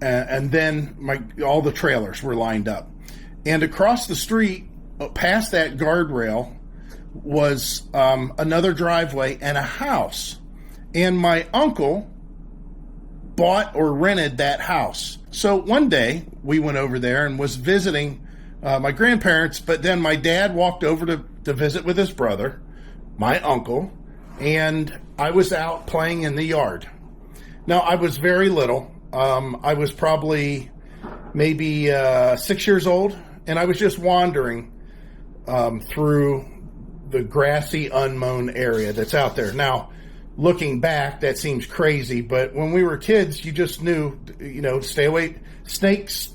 and then all the trailers were lined up. And across the street, past that guardrail, was another driveway and a house. And my uncle bought or rented that house. So one day we went over there and was visiting my grandparents, but then my dad walked over to visit with his brother, my uncle, and I was out playing in the yard. Now, I was very little. I was probably maybe 6 years old, and I was just wandering through the grassy, unmown area that's out there. Now, looking back, that seems crazy, but when we were kids, you just knew, stay away. Snakes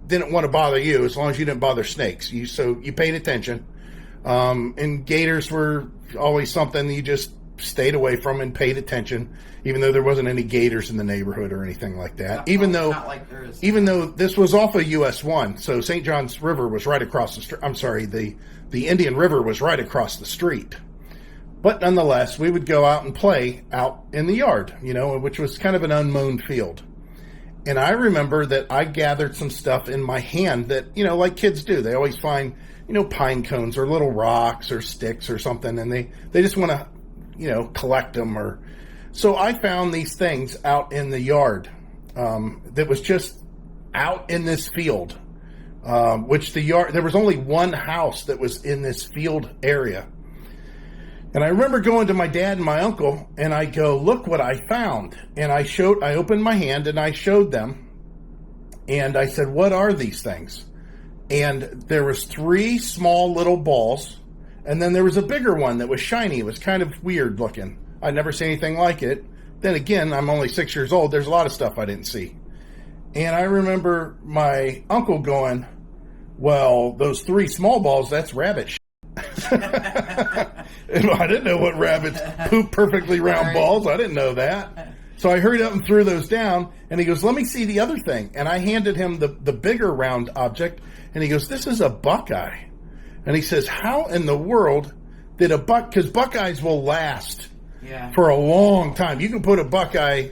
didn't want to bother you as long as you didn't bother snakes. So you paid attention. And gators were always something you just stayed away from and paid attention, even though there wasn't any gators in the neighborhood or anything like that. Even though this was off of US 1, so St. John's River was right across the street. I'm sorry, the Indian River was right across the street. But nonetheless, we would go out and play out in the yard, which was kind of an unmown field. And I remember that I gathered some stuff in my hand that, like kids do. They always find, pine cones or little rocks or sticks or something, and they just want to, collect them. So I found these things out in the yard that was just out in this field, there was only one house that was in this field area. And I remember going to my dad and my uncle, and I go, look what I found. And I opened my hand and I showed them. And I said, what are these things? And there was 3 small little balls. And then there was a bigger one that was shiny. It was kind of weird looking. I'd never seen anything like it. Then again, I'm only 6 years old. There's a lot of stuff I didn't see. And I remember my uncle going, well, those 3 small balls, that's rabbit shit. And I didn't know what rabbits poop perfectly round balls. I didn't know that. So I hurried up and threw those down, and he goes, let me see the other thing. And I handed him the bigger round object, and he goes, this is a Buckeye. And he says, how in the world did because Buckeyes will last for a long time. You can put a Buckeye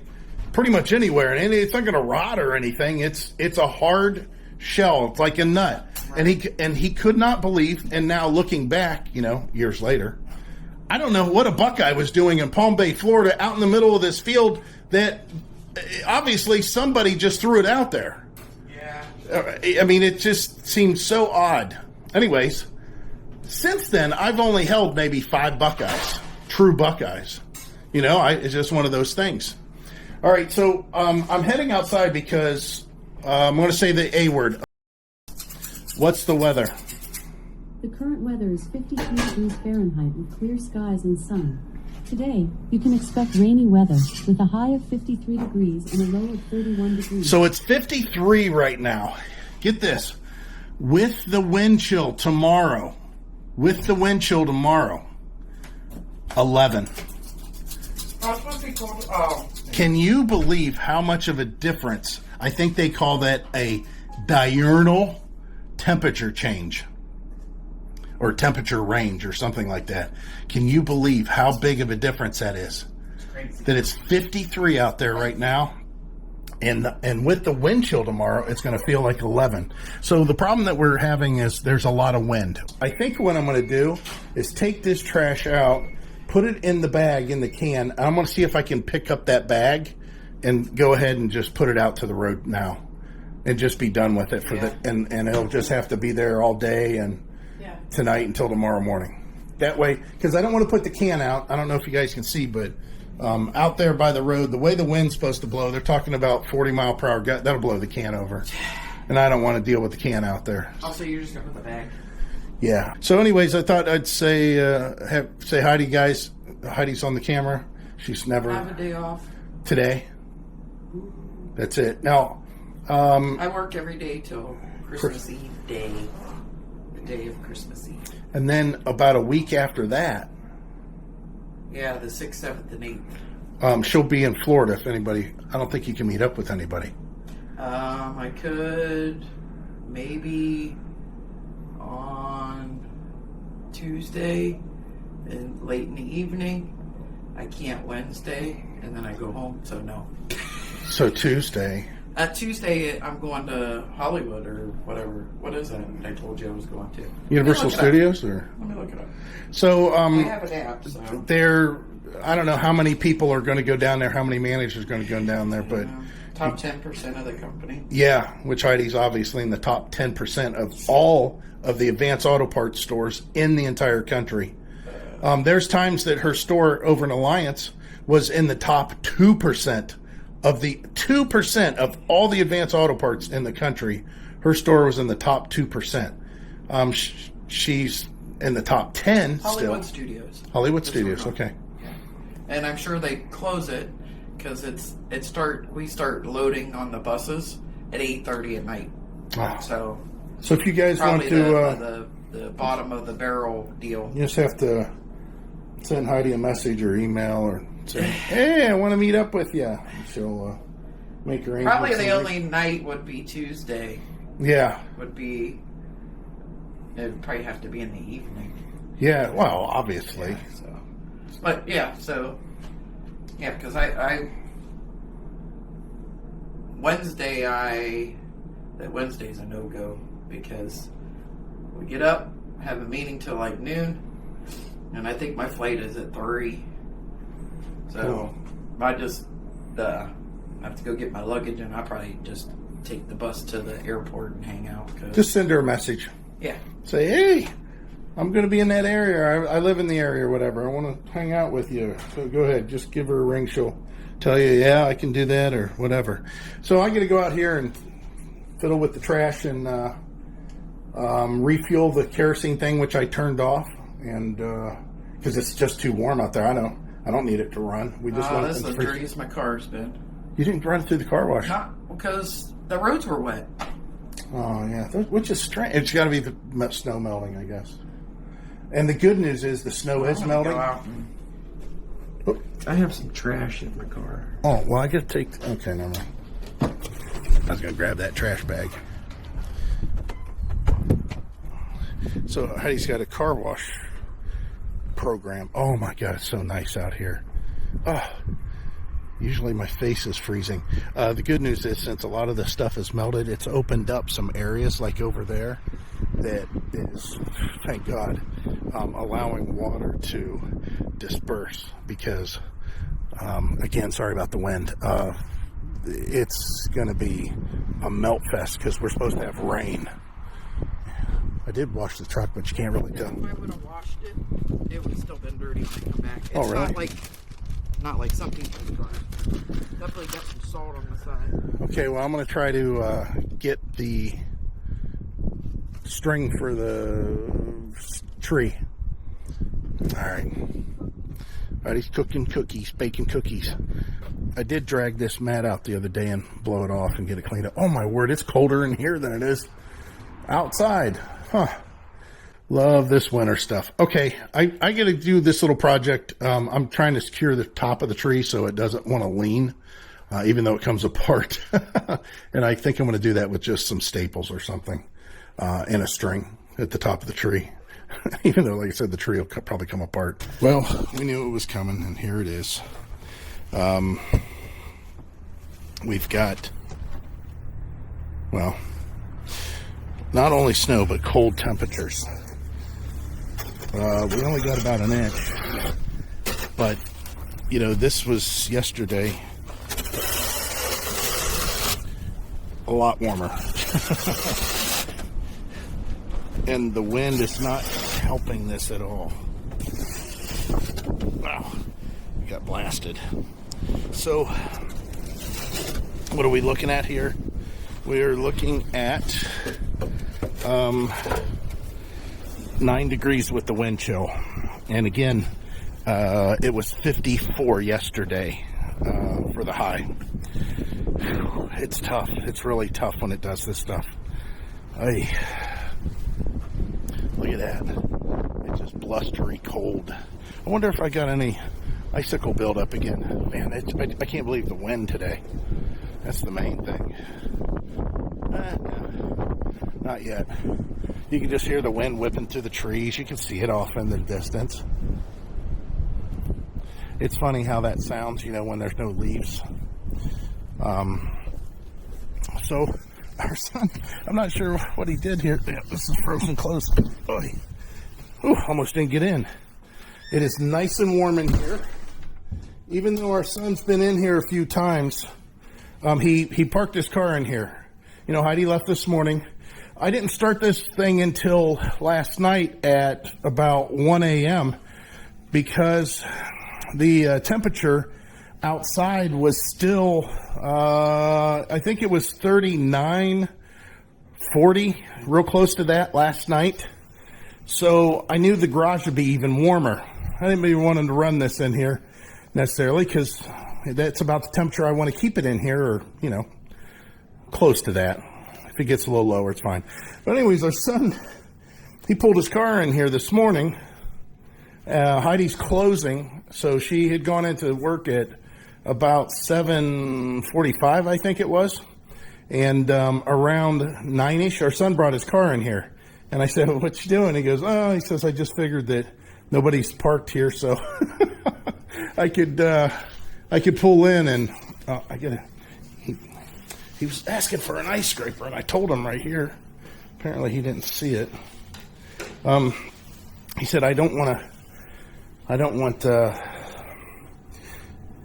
pretty much anywhere, and it's not going to rot or anything. It's a hard shell. It's like a nut. Right. And he could not believe, and now looking back, years later, I don't know what a Buckeye was doing in Palm Bay, Florida, out in the middle of this field that obviously somebody just threw it out there. Yeah. I mean, it just seems so odd. Anyways, since then, I've only held maybe 5 Buckeyes, true Buckeyes. It's just one of those things. All right, so I'm heading outside because I'm going to say the A word. What's the weather? The current weather is 53 degrees Fahrenheit with clear skies and sun. Today, you can expect rainy weather with a high of 53 degrees and a low of 31 degrees. So it's 53 right now. Get this. With the wind chill tomorrow, 11. Can you believe how much of a difference? I think they call that a diurnal temperature change or temperature range or something like that. Can you believe how big of a difference that is? That it's 53 out there right now, and with the wind chill tomorrow, it's going to feel like 11. So the problem that we're having is there's a lot of wind. I think what I'm going to do is take this trash out, put it in the bag, in the can. I'm going to see if I can pick up that bag and go ahead and just put it out to the road now and just be done with it and it'll just have to be there all day and tonight until tomorrow morning. That way, because I don't want to put the can out. I don't know if you guys can see, but out there by the road, the way the wind's supposed to blow, they're talking about 40 mile per hour. That'll blow the can over. And I don't want to deal with the can out there. Also, you're just going to put the bag. Yeah. So anyways, I thought I'd say Heidi, guys. Heidi's on the camera. She's never... Have a day off. Today. That's it. Now... I work every day till Christmas Eve day. The day of Christmas Eve. And then about a week after that... Yeah, the 6th, 7th, and 8th. She'll be in Florida if anybody. I don't think you can meet up with anybody. I could maybe on Tuesday and late in the evening. I can't Wednesday, and then I go home, so no. So Tuesday. Tuesday, I'm going to Hollywood or whatever. What is that I told you I was going to? Universal Studios? Or? Let me look it up. So, I have an app, so. I don't know how many people are going to go down there, how many managers are going to go down there, but... Top 10% of the company. Yeah, which HEIDI's obviously in the top 10% of all of the Advanced Auto Parts stores in the entire country. There's times that her store over in Alliance was in the top 2% of the 2% of all the Advanced Auto Parts in the country. Her store was in the top 2%. She's in the top 10 Hollywood still. Studios. Hollywood Studios, okay. Yeah. And I'm sure they close it because we start loading on the buses at 8:30 at night. Oh. So if you guys want probably to... the bottom of the barrel deal. You just have to send HEIDI a message or email or say, hey, I want to meet up with you. She'll make arrangements. Probably the only night would be Tuesday. Yeah. It would probably have to be in the evening. Yeah, well, obviously. Yeah, because I Wednesday's a no-go because we get up, have a meeting till like noon, and I think my flight is at 3. So Cool. I just have to go get my luggage, and I probably just take the bus to the airport and hang out. Just send her a message. Yeah. Say, hey, I'm going to be in that area. I live in the area or whatever. I want to hang out with you. So go ahead. Just give her a ring. She'll tell you, yeah, I can do that or whatever. So I got to go out here and fiddle with the trash and refuel the kerosene thing, which I turned off, and because it's just too warm out there. I know. I don't need it to run. We just want this is the dirtiest my car's been. You didn't run it through the car wash. Not because the roads were wet. Oh, yeah. Which is strange. It's got to be the snow melting, I guess. And the good news is the snow is melting. I have some trash in my car. Oh, well, I got to take... Okay, never mind. I was going to grab that trash bag. So, HEIDI's got a car wash program. Oh, my God, it's so nice out here. Oh, usually my face is freezing. The good news is, since a lot of the stuff is melted, it's opened up some areas, like over there, that is, thank God, allowing water to disperse because, again, sorry about the wind. It's going to be a melt fest because we're supposed to have rain. I did wash the truck, but you can't really tell. If I would have washed it, it would have still been dirty when I come back. It's really? not like some people's cars. Definitely got some salt on the side. Okay, well, I'm going to try to get the string for the tree. All right. He's cooking cookies, baking cookies. I did drag this mat out the other day and blow it off and get it cleaned up. Oh, my word, it's colder in here than it is outside. Huh. Love this winter stuff. Okay, I got to do this little project. I'm trying to secure the top of the tree so it doesn't want to lean, even though it comes apart. And I think I'm going to do that with just some staples or something and a string at the top of the tree. Even though, like I said, the tree will probably come apart. Well, we knew it was coming, and here it is. We've got, well, not only snow, but cold temperatures. We only got about an inch, but, you know, this was yesterday a lot warmer. And the wind is not helping this at all. Wow, we got blasted. So, what are we looking at here? We are looking at 9 degrees with the wind chill. And again, it was 54 yesterday for the high. It's tough. It's really tough when it does this stuff. Look at that. It's just blustery cold. I wonder if I got any icicle buildup again. Man, I can't believe the wind today. That's the main thing. Not yet. You can just hear the wind whipping through the trees. You can see it off in the distance. It's funny how that sounds, when there's no leaves. So our son, I'm not sure what he did here. Yeah, this is frozen close. Almost didn't get in. It is nice and warm in here. Even though our son's been in here a few times, he parked his car in here. Heidi left this morning. I didn't start this thing until last night at about 1 a.m. because the temperature outside was still, I think it was 39, 40, real close to that last night. So I knew the garage would be even warmer. I didn't even want to run this in here necessarily because that's about the temperature I want to keep it in here, or, close to that. If it gets a little lower, it's fine. But anyways, our son, he pulled his car in here this morning. Heidi's closing, so she had gone into work at about 7:45, I think it was. And around 9-ish, our son brought his car in here. And I said, what you doing? He goes, he says, I just figured that nobody's parked here, so I could pull in and he was asking for an ice scraper, and I told him right here. Apparently he didn't see it. He said, I don't want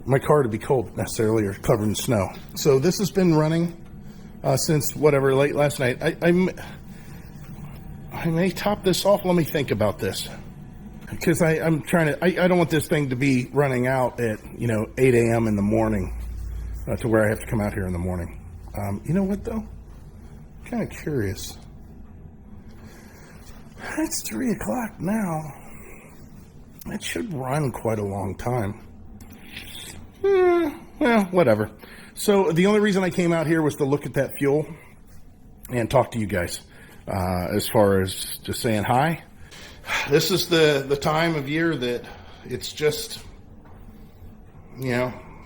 my car to be cold necessarily or covered in snow. So this has been running since late last night. I may top this off. Let me think about this, because I'm trying to. I don't want this thing to be running out at 8 a.m. in the morning to where I have to come out here in the morning. You know what though? I'm kind of curious. It's 3 o'clock now. It should run quite a long time. Well, whatever. So the only reason I came out here was to look at that fuel and talk to you guys. As far as just saying hi. This is the time of year that it's just,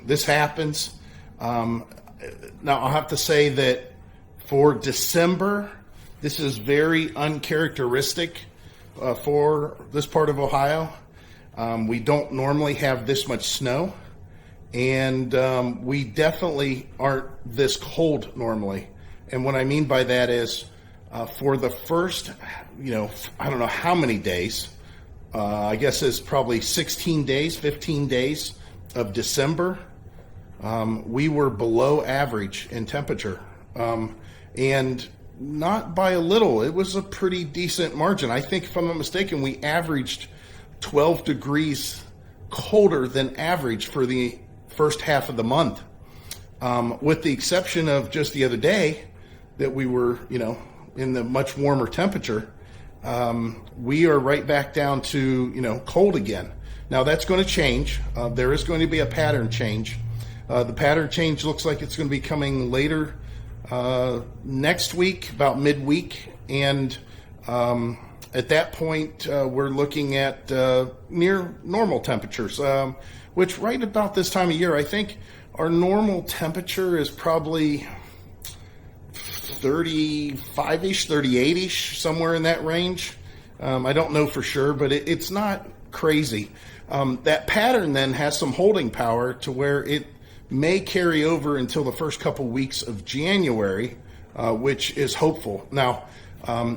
this happens. Now, I'll have to say that for December, this is very uncharacteristic for this part of Ohio. We don't normally have this much snow, and we definitely aren't this cold normally. And what I mean by that is for the first, I don't know how many days, I guess it's probably 16 days, 15 days of December, we were below average in temperature, and not by a little. It was a pretty decent margin. I think, if I'm not mistaken, we averaged 12 degrees colder than average for the first half of the month, with the exception of just the other day that we were, in the much warmer temperature. We are right back down to, cold again. Now that's going to change. There is going to be a pattern change. The pattern change looks like it's going to be coming later next week, about midweek. And at that point, we're looking at near normal temperatures, which right about this time of year, I think our normal temperature is probably 35-ish, 38-ish, somewhere in that range. I don't know for sure, but it's not crazy. That pattern then has some holding power to where it may carry over until the first couple weeks of January, which is hopeful. Now,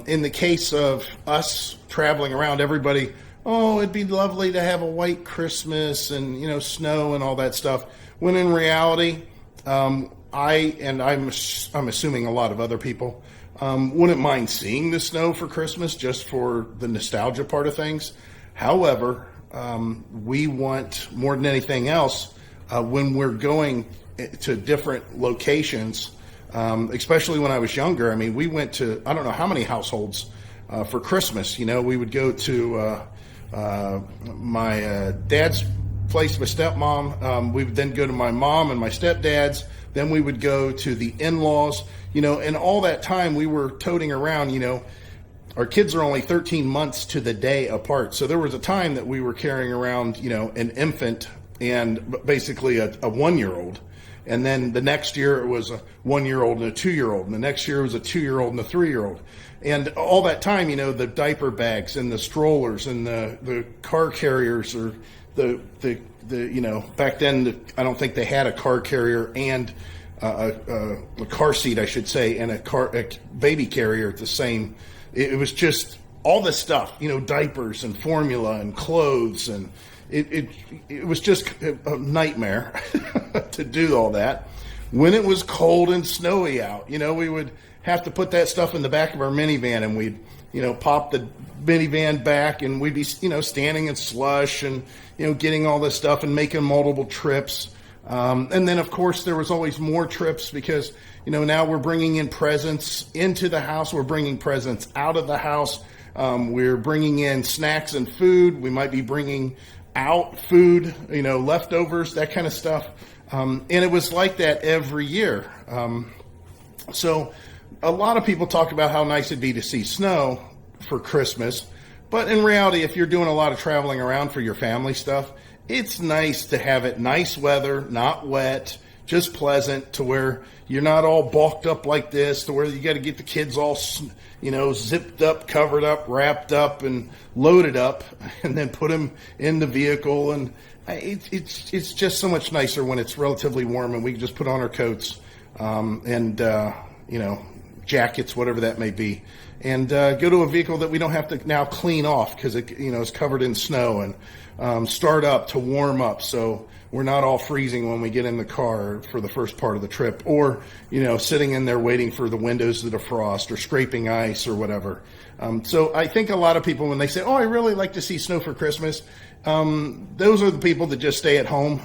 in the case of us traveling around, everybody, it'd be lovely to have a white Christmas and, snow and all that stuff. When in reality, I'm assuming a lot of other people wouldn't mind seeing the snow for Christmas just for the nostalgia part of things. However, we want more than anything else when we're going to different locations, especially when I was younger. I mean, we went to, I don't know how many households for Christmas. We would go to my dad's place, my stepmom. We would then go to my mom and my stepdad's. Then we would go to the in-laws, and all that time we were toting around, our kids are only 13 months to the day apart. So there was a time that we were carrying around, an infant and basically a 1-year-old. And then the next year it was a 1-year-old and a 2-year-old. And the next year it was a 2-year-old and a 3-year-old. And all that time, the diaper bags and the strollers and the car carriers, or the back then, I don't think they had a car carrier and a car seat, I should say, and a baby carrier at the same. It was just all this stuff, diapers and formula and clothes, and it was just a nightmare to do all that. When it was cold and snowy out, we would have to put that stuff in the back of our minivan, and we'd, pop the minivan back, and we'd be, standing in slush and, getting all this stuff and making multiple trips. And then, of course, there was always more trips because, now we're bringing in presents into the house. We're bringing presents out of the house. We're bringing in snacks and food. We might be bringing out food, leftovers, that kind of stuff. And it was like that every year. So a lot of people talk about how nice it'd be to see snow for Christmas. But in reality, if you're doing a lot of traveling around for your family stuff, it's nice to have it nice weather, not wet, just pleasant, to where you're not all bulked up like this, to where you got to get the kids all, zipped up, covered up, wrapped up, and loaded up, and then put them in the vehicle. And it's just so much nicer when it's relatively warm and we can just put on our coats and jackets, whatever that may be, and go to a vehicle that we don't have to now clean off because it's covered in snow, and start up to warm up so we're not all freezing when we get in the car for the first part of the trip, or sitting in there waiting for the windows to defrost or scraping ice or whatever. So I think a lot of people, when they say, "Oh, I really like to see snow for Christmas," those are the people that just stay at home.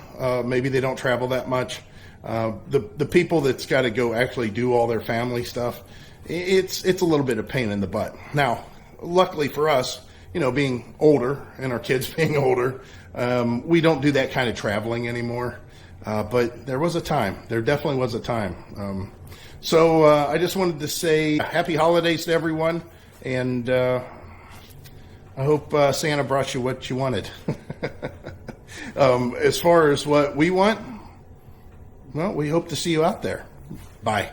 Maybe they don't travel that much. The people that's got to go actually do all their family stuff, it's a little bit of pain in the butt. Now, luckily for us, being older and our kids being older, we don't do that kind of traveling anymore. But there was a time. There definitely was a time. So I just wanted to say happy holidays to everyone, and I hope Santa brought you what you wanted. As far as what we want, well, we hope to see you out there. Bye.